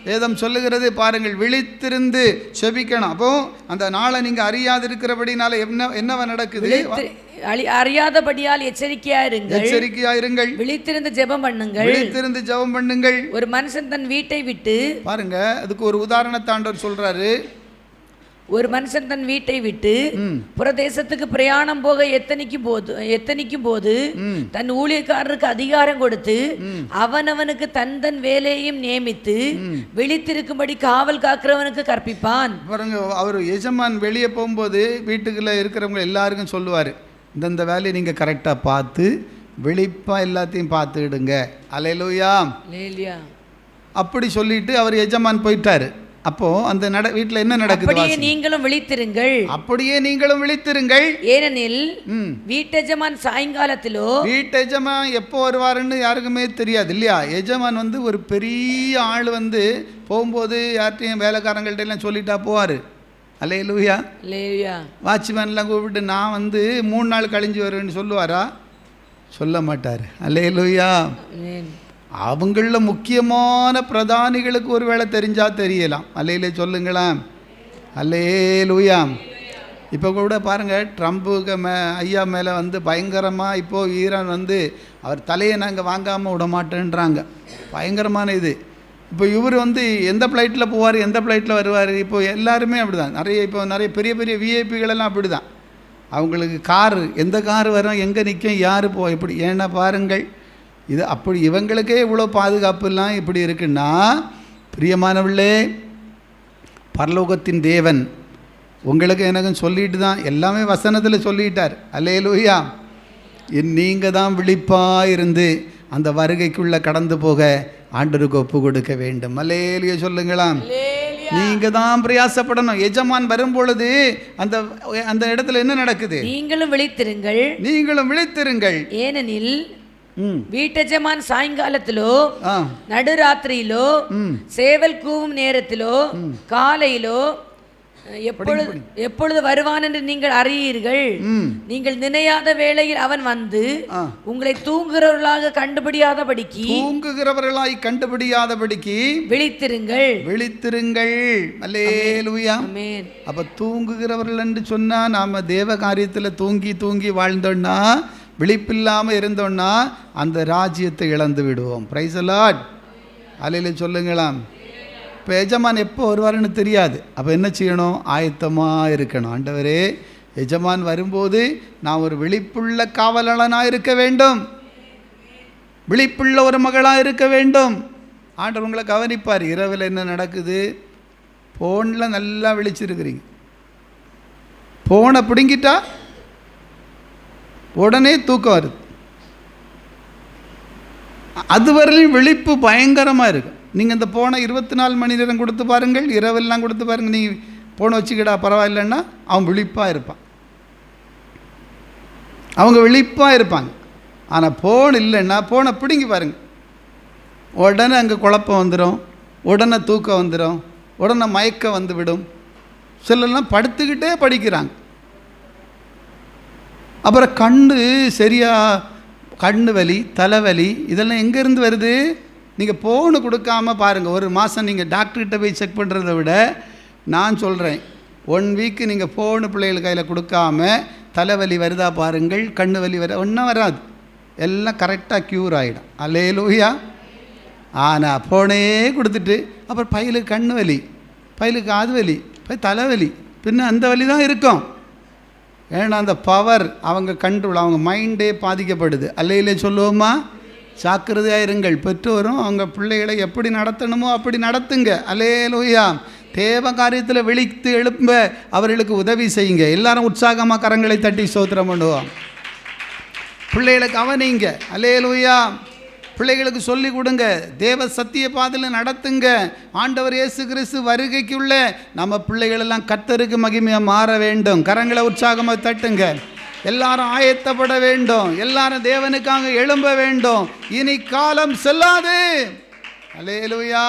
வேதம் சொல்லுகிறது பாருங்கள், விழித்திருந்து ஜெபிக்கணும். அப்போ அந்த நாளை நீங்கள் அறியாதிருக்கிறபடினால என்னவா நடக்குது? அறியாதபடியால் எச்சரிக்கையாயிருங்கள். எச்சரிக்கையாயிருங்கள். விழித்திருந்து ஜெபம் பண்ணுங்கள். விழித்திருந்து ஜெபம் பண்ணுங்கள். ஒரு மனுஷன் தன் வீட்டை விட்டு, பாருங்க அதுக்கு ஒரு உதாரணத்தை ஆண்டவர் சொல்றாரு. ஒரு மனுஷன் தன் வீட்டை விட்டு புறதேசத்துக்கு பிரயாணம் போக எத்தனிக்கும் போது தன் ஊழியக்காரருக்கு அதிகாரம் கொடுத்து அவனவனுக்கு தன் வேலையையும் நியமித்து விழித்திருக்கும்படி காவல் காக்கிறவனுக்கு கற்பிப்பான். பாருங்க, அவர் எஜமான் வெளியே போகும்போது வீட்டுக்குள்ள இருக்கிறவங்க எல்லாருக்கும் சொல்லுவார், இந்த வேலையை நீங்கள் கரெக்டாக பார்த்து விழிப்பாக எல்லாத்தையும் பார்த்துக்கிடுங்க. அல்லேலூயா, அல்லேலூயா. அப்படி சொல்லிட்டு அவர் எஜமான் போயிட்டாரு. அப்போ அந்த வீட்டில் என்ன நடக்குது? அப்படியே நீங்களும் விழித்திருங்கள். அப்படியே நீங்களும் விழித்திருங்கள். ஏனெனில் வீட்டெஜமான் சாயங்காலத்திலோ, வீட்டெஜமான் எப்போ வருவாருன்னு யாருக்குமே தெரியாது இல்லையா? எஜமான் ஒரு பெரிய ஆள் போகும்போது யார்ட்டையும் வேலைக்காரங்கள்ட்ட எல்லாம் சொல்லிட்டா போவார். அல்லேலூயா, அல்லேலூயா. வாட்ச்மேன்லாம் கூப்பிட்டு நான் 3 நாள் கழிஞ்சு வருவேன்னு சொல்லுவாரா? சொல்ல மாட்டார். அல்லேலூயா. அவங்களில் முக்கியமான பிரதானிகளுக்கு ஒரு வேளை தெரிஞ்சால் தெரியலாம். அல்லேலே சொல்லுங்களேன். அல்லேலூயா. இப்போ கூட பாருங்கள், ட்ரம்புக்கு ஐயா மேலே பயங்கரமாக இப்போது ஈரான் அவர் தலையை நாங்கள் வாங்காமல் விட மாட்டேன்றாங்க. பயங்கரமான இது. இப்போ இவர் எந்த ஃப்ளைட்டில் போவார், எந்த ஃப்ளைட்டில் வருவார்? இப்போ எல்லாருமே அப்படி தான். நிறைய பெரிய பெரிய விஐபிகளெல்லாம் அப்படி தான். அவங்களுக்கு காரு, எந்த காரு வரும், எங்கே நிற்கும், யார் இப்படி. ஏன்னா பாருங்கள், இது அப்படி இவங்களுக்கே இவ்வளோ பாதுகாப்புலாம் இப்படி இருக்குன்னா, பிரியமானவர்களே, பரலோகத்தின் தேவன் உங்களுக்கு எனக்கும் சொல்லிட்டு தான் எல்லாமே வசனத்தில் சொல்லிட்டார். அல்லேலூயா. நீங்கள் தான் விழிப்பாக இருந்து அந்த வருகைக்குள்ளே கடந்து போக ஆண்டவருக்கு ஒப்பு கொடுக்க வேண்டும். அல்லேலூயா சொல்லுங்களாம். நீங்க தான் பிரயாசப்படணும். எஜமான் வரும்பொழுது அந்த இடத்துல என்ன நடக்குது? நீங்களும் விழித்திருங்கள். நீங்களும் விழித்திருங்கள். ஏனெனில் வீட்டெஜமான் சாயங்காலத்திலோ, நடுராத்திரியிலோ, சேவல் கூவும் நேரத்திலோ, காலையிலோ எப்பொழுது வருவான் என்று நீங்கள் அறியீர்கள். நீங்கள் நினையாத வேளையில் அவன் உங்களை தூங்குகிறவர்களாக கண்டுபிடியாதபடிக்கு விழித்திருங்கள். விழித்திருங்கள். அல்லேலூயா. ஆமென். அப்ப தூங்குகிறவர்கள் என்று சொன்னா நாம தேவ காரியத்தில் தூங்கி வாழ்ந்தோம்னா விழிப்பில்லாமல் இருந்தோன்னா அந்த ராஜ்யத்தை இழந்து விடுவோம். Praise lord. அலையில சொல்லுங்களாம். இப்போ எஜமான் எப்போ வருவாருன்னு தெரியாது. அப்போ என்ன செய்யணும்? ஆயத்தமாக இருக்கணும். ஆண்டவரே, எஜமான் வரும்போது நான் ஒரு விழிப்புள்ள காவலனாக இருக்க வேண்டும், விழிப்புள்ள ஒரு மகளாக இருக்க வேண்டும். ஆண்டவர் உங்களை கவனிப்பார். இரவில் என்ன நடக்குது? ஃபோனில் நல்லா விழிச்சிருக்கிறீங்க, ஃபோனை பிடுங்கிட்டா உடனே தூக்கம் வருது. அதுவரையிலும் விழிப்பு பயங்கரமாக இருக்கும். நீங்கள் இந்த ஃபோனை 24 மணி நேரம் கொடுத்து பாருங்கள், இரவெல்லாம் கொடுத்து பாருங்கள். நீ ஃபோனை வச்சுக்கிடா பரவாயில்லைன்னா அவன் விழிப்பாக இருப்பான், அவங்க விழிப்பாக இருப்பாங்க. ஆனால் ஃபோன் இல்லைன்னா ஃபோனை பிடுங்கி பாருங்கள், உடனே அங்கே குழப்பம் வந்துடும், உடனே தூக்கம் வந்துடும், உடனே மயக்கம் வந்துவிடும். சிலர்லாம் படுத்துக்கிட்டே படிக்கிறாங்க. அப்புறம் கண்ணு வலி, தலைவலி, இதெல்லாம் எங்கேருந்து வருது? நீங்கள் ஃபோனு கொடுக்காம பாருங்கள். ஒரு மாதம் நீங்கள் டாக்டர்கிட்ட போய் செக் பண்ணுறதை விட நான் சொல்கிறேன், 1 வீக்கு நீங்கள் ஃபோனு பிள்ளைகள் கையில் கொடுக்காம தலைவலி வருதா பாருங்கள், கண்ணு வலி ஒன்றும் வராது, எல்லாம் கரெக்டாக க்யூர் ஆகிடும். அல்லேலூயா. ஆனால் ஃபோனே கொடுத்துட்டு அப்புறம் பையலுக்கு கண்ணு வலி, பையலுக்கு காது வலி, தலைவலி, பின்ன அந்த வலி தான் இருக்கும். ஏன்னா அந்த பவர் அவங்க கண்ட்ரோல், அவங்க மைண்டே பாதிக்கப்படுது. அல்லையிலே சொல்லுவோமா? ஜாக்கிரதையாக இருங்கள். பெற்றோரும் அவங்க பிள்ளைகளை எப்படி நடத்தணுமோ அப்படி நடத்துங்க. அல்லேலூயா. தேவ காரியத்தில் விழித்து எழும்ப அவர்களுக்கு உதவி செய்யுங்க. எல்லாரும் உற்சாகமாக கரங்களை தட்டி ஸ்தோத்திரம் பண்ணுவோம். பிள்ளைகளை கவனிங்க. அல்லேலூயா. பிள்ளைகளுக்கு சொல்லி கொடுங்க, தேவ சத்திய பாதையில் நடத்துங்க. ஆண்டவர் இயேசு கிறிஸ்து வருகைக்குள்ள நம்ம பிள்ளைகளெல்லாம் கர்த்தருக்கு மகிமையாக மாற வேண்டும். கரங்களை உற்சாகமாக தட்டுங்க. எல்லாரும் ஆயத்தப்பட வேண்டும், எல்லாரும் தேவனுக்காக எழும்ப வேண்டும். இனி காலம் செல்லாது. அல்லேலூயா.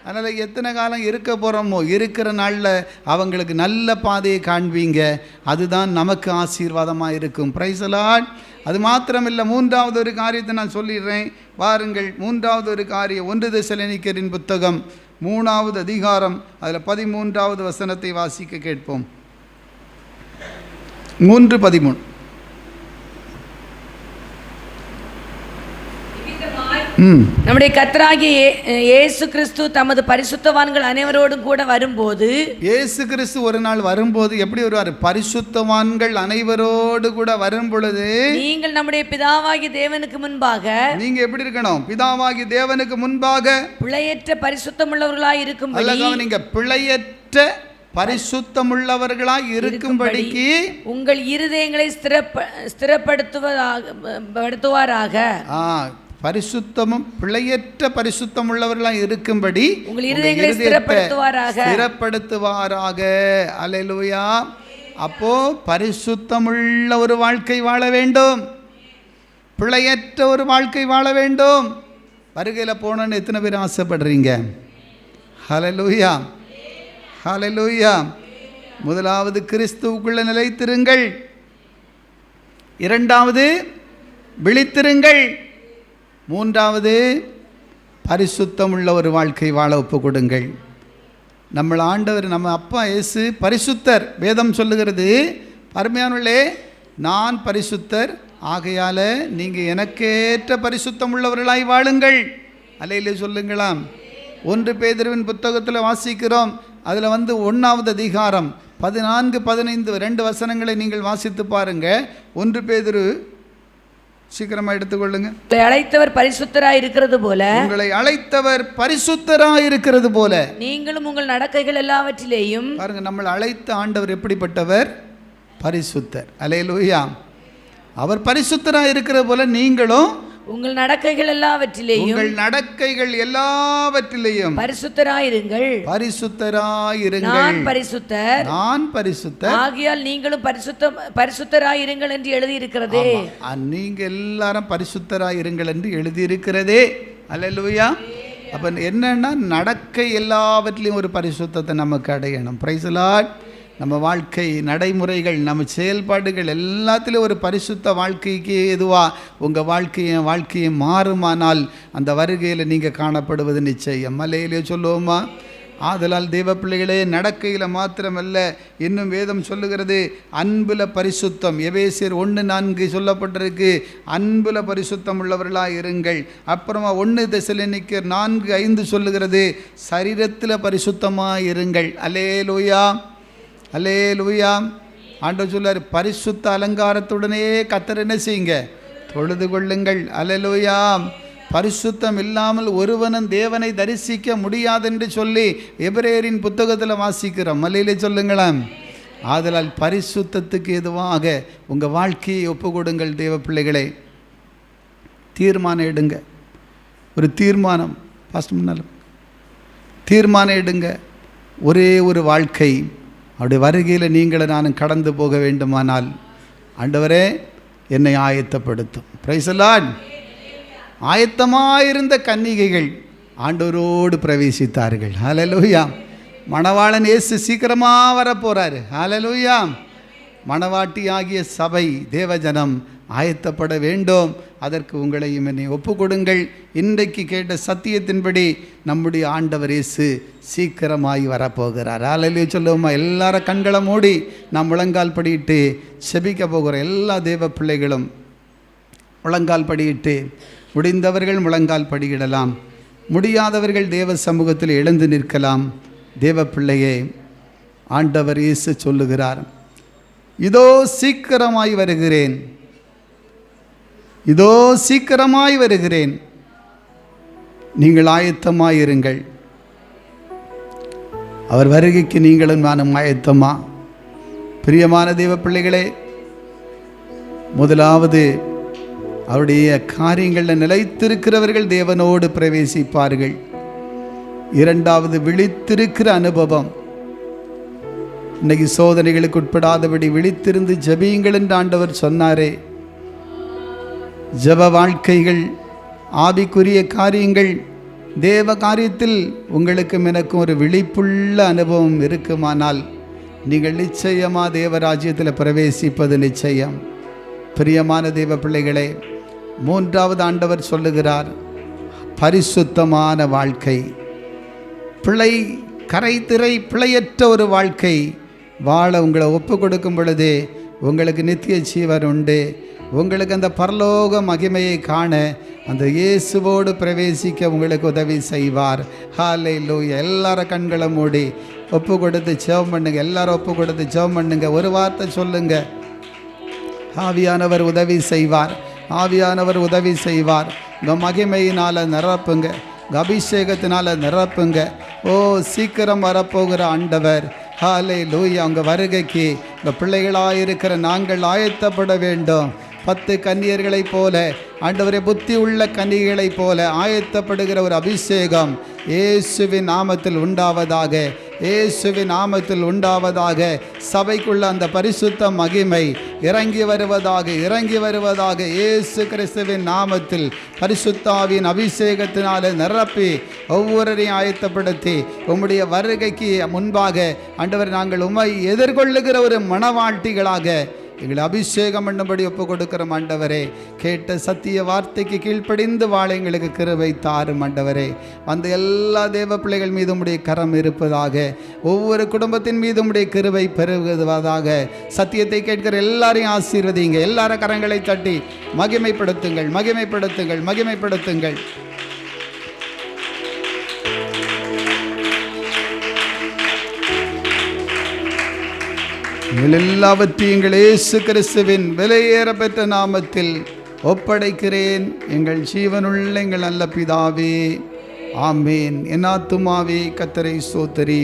அதனால் எத்தனை காலம் இருக்க போகிறோமோ இருக்கிற நாளில் அவங்களுக்கு நல்ல பாதையை காண்பீங்க. அதுதான் நமக்கு ஆசீர்வாதமாக இருக்கும். Praise Lord. அது மாத்திரமில்லை, 3வது ஒரு காரியத்தை நான் சொல்லிடுறேன். வாருங்கள், 3வது ஒரு காரியம் 1 தெசலோனிக்கரின் புத்தகம் 3வது அதிகாரம், அதில் 13வது வசனத்தை வாசிக்க கேட்போம். 3:13. நம்முடைய கர்த்தராகிய இயேசு கிறிஸ்து தமது பரிசுத்தவான்கள் அனைவரோடும் கூட வரும்போது, இயேசு கிறிஸ்து ஒரு நாள் வரும்போது எப்படி வருவார்? பரிசுத்தவான்கள் அனைவரோடு கூட வரும் பொழுது நீங்கள் நம்முடைய பிதாவாகிய தேவனுக்கு முன்பாக, நீங்க எப்படி இருக்கணும்? பிதாவாகிய தேவனுக்கு முன்பாக பிழையற்ற பரிசுத்தமுள்ளவர்களாய் இருக்கும்படி, நீங்க பிழையற்ற பரிசுத்தமுள்ளவர்களாய் இருக்கும்படிக்கு உங்கள் இருதயங்களை ஸ்திரப்படுத்துவாராக. பரிசுத்தமும் பிழையற்ற பரிசுத்தம் உள்ளவர்களாக இருக்கும்படி உங்கள் இருதயங்களை ஸ்திரப்படுத்துவாராக. அல்லேலூயா. அப்போ பரிசுத்தமுள்ள ஒரு வாழ்க்கை வாழ வேண்டும், பிழையற்ற ஒரு வாழ்க்கை வாழ வேண்டும். வருகையில் போனோன்னு எத்தனை பேர் ஆசைப்படுறீங்க? ஹல்லேலூயா, ஹல்லேலூயா. முதலாவது கிறிஸ்துவுக்குள்ள நிலைத்திருங்கள், 2வது விழித்திருங்கள், 3வது பரிசுத்தமுள்ள ஒரு வாழ்க்கை வாழ ஒப்பு கொடுங்கள். நம்ம ஆண்டவர், நம்ம அப்பா இயேசு பரிசுத்தர். வேதம் சொல்லுகிறது, அருமையானவர்களே, நான் பரிசுத்தர், ஆகையால் நீங்கள் எனக்கேற்ற பரிசுத்தம் உள்ளவர்களாய் வாழுங்கள். அல்லேலூயா சொல்லுங்களாம். 1 பேதுருவின் புத்தகத்தில் வாசிக்கிறோம். அதில் 1வது அதிகாரம் 14-15 2 வசனங்களை நீங்கள் வாசித்து பாருங்கள். 1 பேதுரு, சீக்கிரமாக எடுத்துக்கொள்ளுங்க. அழைத்தவர் பரிசுத்தராய் இருக்கிறது போல, உங்களை அழைத்தவர் பரிசுத்தராய் இருக்கிறது போல நீங்களும் உங்கள் நடக்கைகள் எல்லாவற்றிலேயும் பாருங்க. நம்மளை அழைத்த ஆண்டவர் எப்படிப்பட்டவர்? பரிசுத்தர். அல்லேலூயா. அவர் பரிசுத்தராய் இருக்கிறது போல நீங்களும் உங்கள் நடக்கைகள் எல்லாவற்றிலேயும் பரிசுத்தராயிருங்கள். நான் பரிசுத்தர் ஆகையால் நீங்களும் பரிசுத்தராயிருங்கள் என்று எழுதியிருக்கிறதே. நீங்க எல்லாரும் பரிசுத்தராயிருங்கள் என்று எழுதியிருக்கிறதே. அல்லேலூயா. அப்ப என்னன்னா, நடக்கை எல்லாவற்றிலையும் ஒரு பரிசுத்தத்தை நமக்கு அடையணும். Price the Lord. நம்ம வாழ்க்கை நடைமுறைகள், நம்ம செயல்பாடுகள் எல்லாத்துலேயும் ஒரு பரிசுத்த வாழ்க்கைக்கு எதுவாக உங்கள் வாழ்க்கையை மாறுமானால் அந்த வருகையில் நீங்கள் காணப்படுவது நிச்சயம். மலையிலே சொல்லுவோமா? ஆதலால் தேவ பிள்ளைகளே, நடக்கையில் மாத்திரமல்ல, இன்னும் வேதம் சொல்லுகிறது அன்புல பரிசுத்தம். எபேசியர் 1:4 சொல்லப்பட்டிருக்கு, அன்புல பரிசுத்தம் உள்ளவர்களாக இருங்கள். அப்புறமா 1 தெசலோனிக்கேயர் 4:5 சொல்லுகிறது சரீரத்தில் பரிசுத்தமாக இருங்கள். அல்லேலூயா, அல்லேலூயா. ஆண்டவர் சொல்லார், பரிசுத்த அலங்காரத்துடனே கர்த்தரை என்ன செய்யுங்க, தொழுது கொள்ளுங்கள். அல்லேலூயா. பரிசுத்தம் இல்லாமல் ஒருவனும் தேவனை தரிசிக்க முடியாதென்று சொல்லி எபிரேயரின் புத்தகத்தில் வாசிக்கிறோம். மல்லையிலே சொல்லுங்களேன். ஆதலால் பரிசுத்தத்துக்கு எதுவாக உங்கள் வாழ்க்கையை ஒப்பு கொடுங்கள். தேவ பிள்ளைகளே, தீர்மானம் எடுங்க. ஒரு தீர்மானம் பாஸ்ட் முன்னாலும் தீர்மானம் எடுங்க. ஒரே ஒரு வாழ்க்கை, அவருடைய வருகையில் நீங்களை நானும் கடந்து போக வேண்டுமானால் ஆண்டவரே என்னை ஆயத்தப்படுத்தும். Price the Lord. ஆயத்தமாயிருந்த கன்னிகைகள் ஆண்டவரோடு பிரவேசித்தார்கள். ஹல்லேலூயா. மணவாளன் இயேசு சீக்கிரமாக வரப்போகிறாரு. ஹல்லேலூயா. மணவாட்டி ஆகிய சபை தேவஜனம் ஆயத்தப்பட வேண்டும். அதற்கு உங்களையும் என்னை ஒப்பு கொடுங்கள். இன்றைக்கு கேட்ட சத்தியத்தின்படி நம்முடைய ஆண்டவர் இயேசு சீக்கிரமாய் வரப்போகிறார். ஹல்லேலூயா சொல்லுவோமா? எல்லாரும் கண்களை மூடி நாம் முழங்கால் படியிட்டு செபிக்க போகிற எல்லா தேவ பிள்ளைகளும் முழங்கால் படியிட்டு, முடிந்தவர்கள் முழங்கால் படியிடலாம், முடியாதவர்கள் தேவ சமூகத்தில் எழுந்து நிற்கலாம். தேவ பிள்ளையே, ஆண்டவர் இயேசு சொல்லுகிறார், இதோ சீக்கிரமாய் வருகிறேன், இதோ சீக்கிரமாய் வருகிறேன், நீங்கள் ஆயத்தமாயிருங்கள். அவர் வருகைக்கு நீங்களும் நானும் ஆயத்தமா? பிரியமான தேவ பிள்ளைகளே, முதலாவது அவருடைய காரியங்களில் நிலைத்திருக்கிறவர்கள் தேவனோடு பிரவேசிப்பார்கள். இரண்டாவது விழித்திருக்கிற அனுபவம். இன்னைக்கு சோதனைகளுக்கு உட்படாதபடி விழித்திருந்து ஜெபியுங்கள் என்று ஆண்டவர் சொன்னாரே. ஜெப வாழ்க்கைகள், ஆவிக்குரிய காரியங்கள், தேவ காரியத்தில் உங்களுக்கும் எனக்கும் ஒரு விழிப்புள்ள அனுபவம் இருக்குமானால் நீங்கள் நிச்சயமாக தேவராஜ்யத்தில் பிரவேசிப்பது நிச்சயம். பிரியமான தேவ பிள்ளைகளே, மூன்றாவது ஆண்டவர் சொல்லுகிறார், பரிசுத்தமான வாழ்க்கை. கரைதிரை பிழையற்ற ஒரு வாழ்க்கை வாழ உங்களை ஒப்பு கொடுக்கும் பொழுது உங்களுக்கு நித்திய ஜீவன் உண்டு. உங்களுக்கு அந்த பரலோக மகிமையை காண அந்த இயேசுவோடு பிரவேசிக்க உங்களுக்கு உதவி செய்வார். ஹல்லேலூயா. எல்லாரும் கண்களை மூடி ஒப்பு கொடுத்து ஜெபம் பண்ணுங்க. எல்லாரும் ஒப்பு கொடுத்து ஜெபம் பண்ணுங்க. ஒரு வார்த்தை சொல்லுங்க, ஆவியானவர் உதவி செய்வார், ஆவியானவர் உதவி செய்வார். உங்கள் மகிமையினால் நிரப்புங்க, அபிஷேகத்தினால் நிரப்புங்க. ஓ, சீக்கிரம் வரப்போகிற ஆண்டவர். ஹல்லேலூயா. உங்கள் வருகைக்கு உங்கள் பிள்ளைகளாக இருக்கிற நாங்கள் ஆயத்தப்பட வேண்டும். 10 கன்னியர்களைப் போல, ஆண்டவரே புத்தி உள்ள கன்னிகைகளைப் போல ஆயத்தப்படுகிற ஒரு அபிஷேகம் இயேசுவின் நாமத்தில் உண்டாவதாக, இயேசுவின் நாமத்தில் உண்டாவதாக. சபைக்குள்ள அந்த பரிசுத்த மகிமை இறங்கி வருவதாக, இறங்கி வருவதாக. இயேசு கிறிஸ்துவின் நாமத்தில் பரிசுத்தாவின் அபிஷேகத்தினாலே நிரப்பி ஒவ்வொருவரையும் ஆயத்தப்படுத்தி உம்முடைய வருகைக்கு முன்பாக ஆண்டவர் நாங்கள் உம்மை எதிர்கொள்ளுகிற ஒரு மணவாட்டிகளாக எங்களை அபிஷேகம் பண்ணும்படி ஒப்பு கொடுக்கிறோம். ஆண்டவரே, கேட்ட சத்திய வார்த்தைக்கு கீழ்ப்படிந்து வாழ எங்களுக்கு கிருபை தாரும். ஆண்டவரே, அந்த எல்லா தேவ பிள்ளைகள் மீது உம்முடைய கரம் இருப்பதாக, ஒவ்வொரு குடும்பத்தின் மீது உம்முடைய கிருபை பெருகுவதாக. சத்தியத்தை கேட்கிற எல்லாரையும் ஆசீர்வதிங்க. எல்லார கரங்களை தட்டி மகிமைப்படுத்துங்கள், மகிமைப்படுத்துங்கள், மகிமைப்படுத்துங்கள். எல்லாவற்றையும் எங்கள் இயேசு கிறிஸ்துவின் விலையேற பெற்ற நாமத்தில் ஒப்படைக்கிறேன். எங்கள் ஜீவனுள்ள எங்கள் நல்ல பிதாவே, ஆமேன். என் ஆத்துமாவே கர்த்தரை ஸ்தோத்திரி,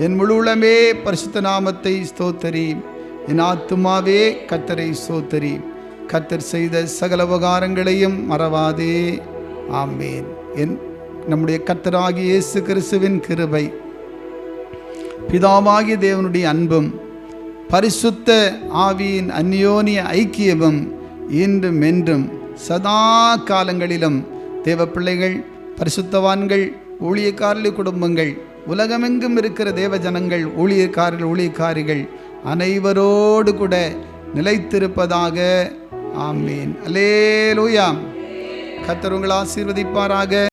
என் முழு உளமே பரிசுத்த நாமத்தை ஸ்தோத்திரி. என் ஆத்துமாவே கர்த்தரை ஸ்தோத்திரி. கர்த்தர் செய்த சகல உபகாரங்களையும் மறவாதே. ஆமேன். நம்முடைய கர்த்தராகிய இயேசு கிறிஸ்துவின் கிருபை, பிதாவாகிய தேவனுடைய அன்பும், பரிசுத்த ஆவியின் அந்யோன்ய ஐக்கியமும் இன்றும் என்றும் சதா காலங்களிலும் தேவ பிள்ளைகள், பரிசுத்தவான்கள், ஊழியக்காரர்கள் குடும்பங்கள், உலகமெங்கும் இருக்கிற தேவ ஜனங்கள், ஊழியக்காரர்கள், ஊழியக்காரிகள் அனைவரோடு கூட நிலைத்திருப்பதாக. ஆமீன். அல்லேலூயா. கர்த்தர் உங்களை ஆசீர்வதிப்பாராக.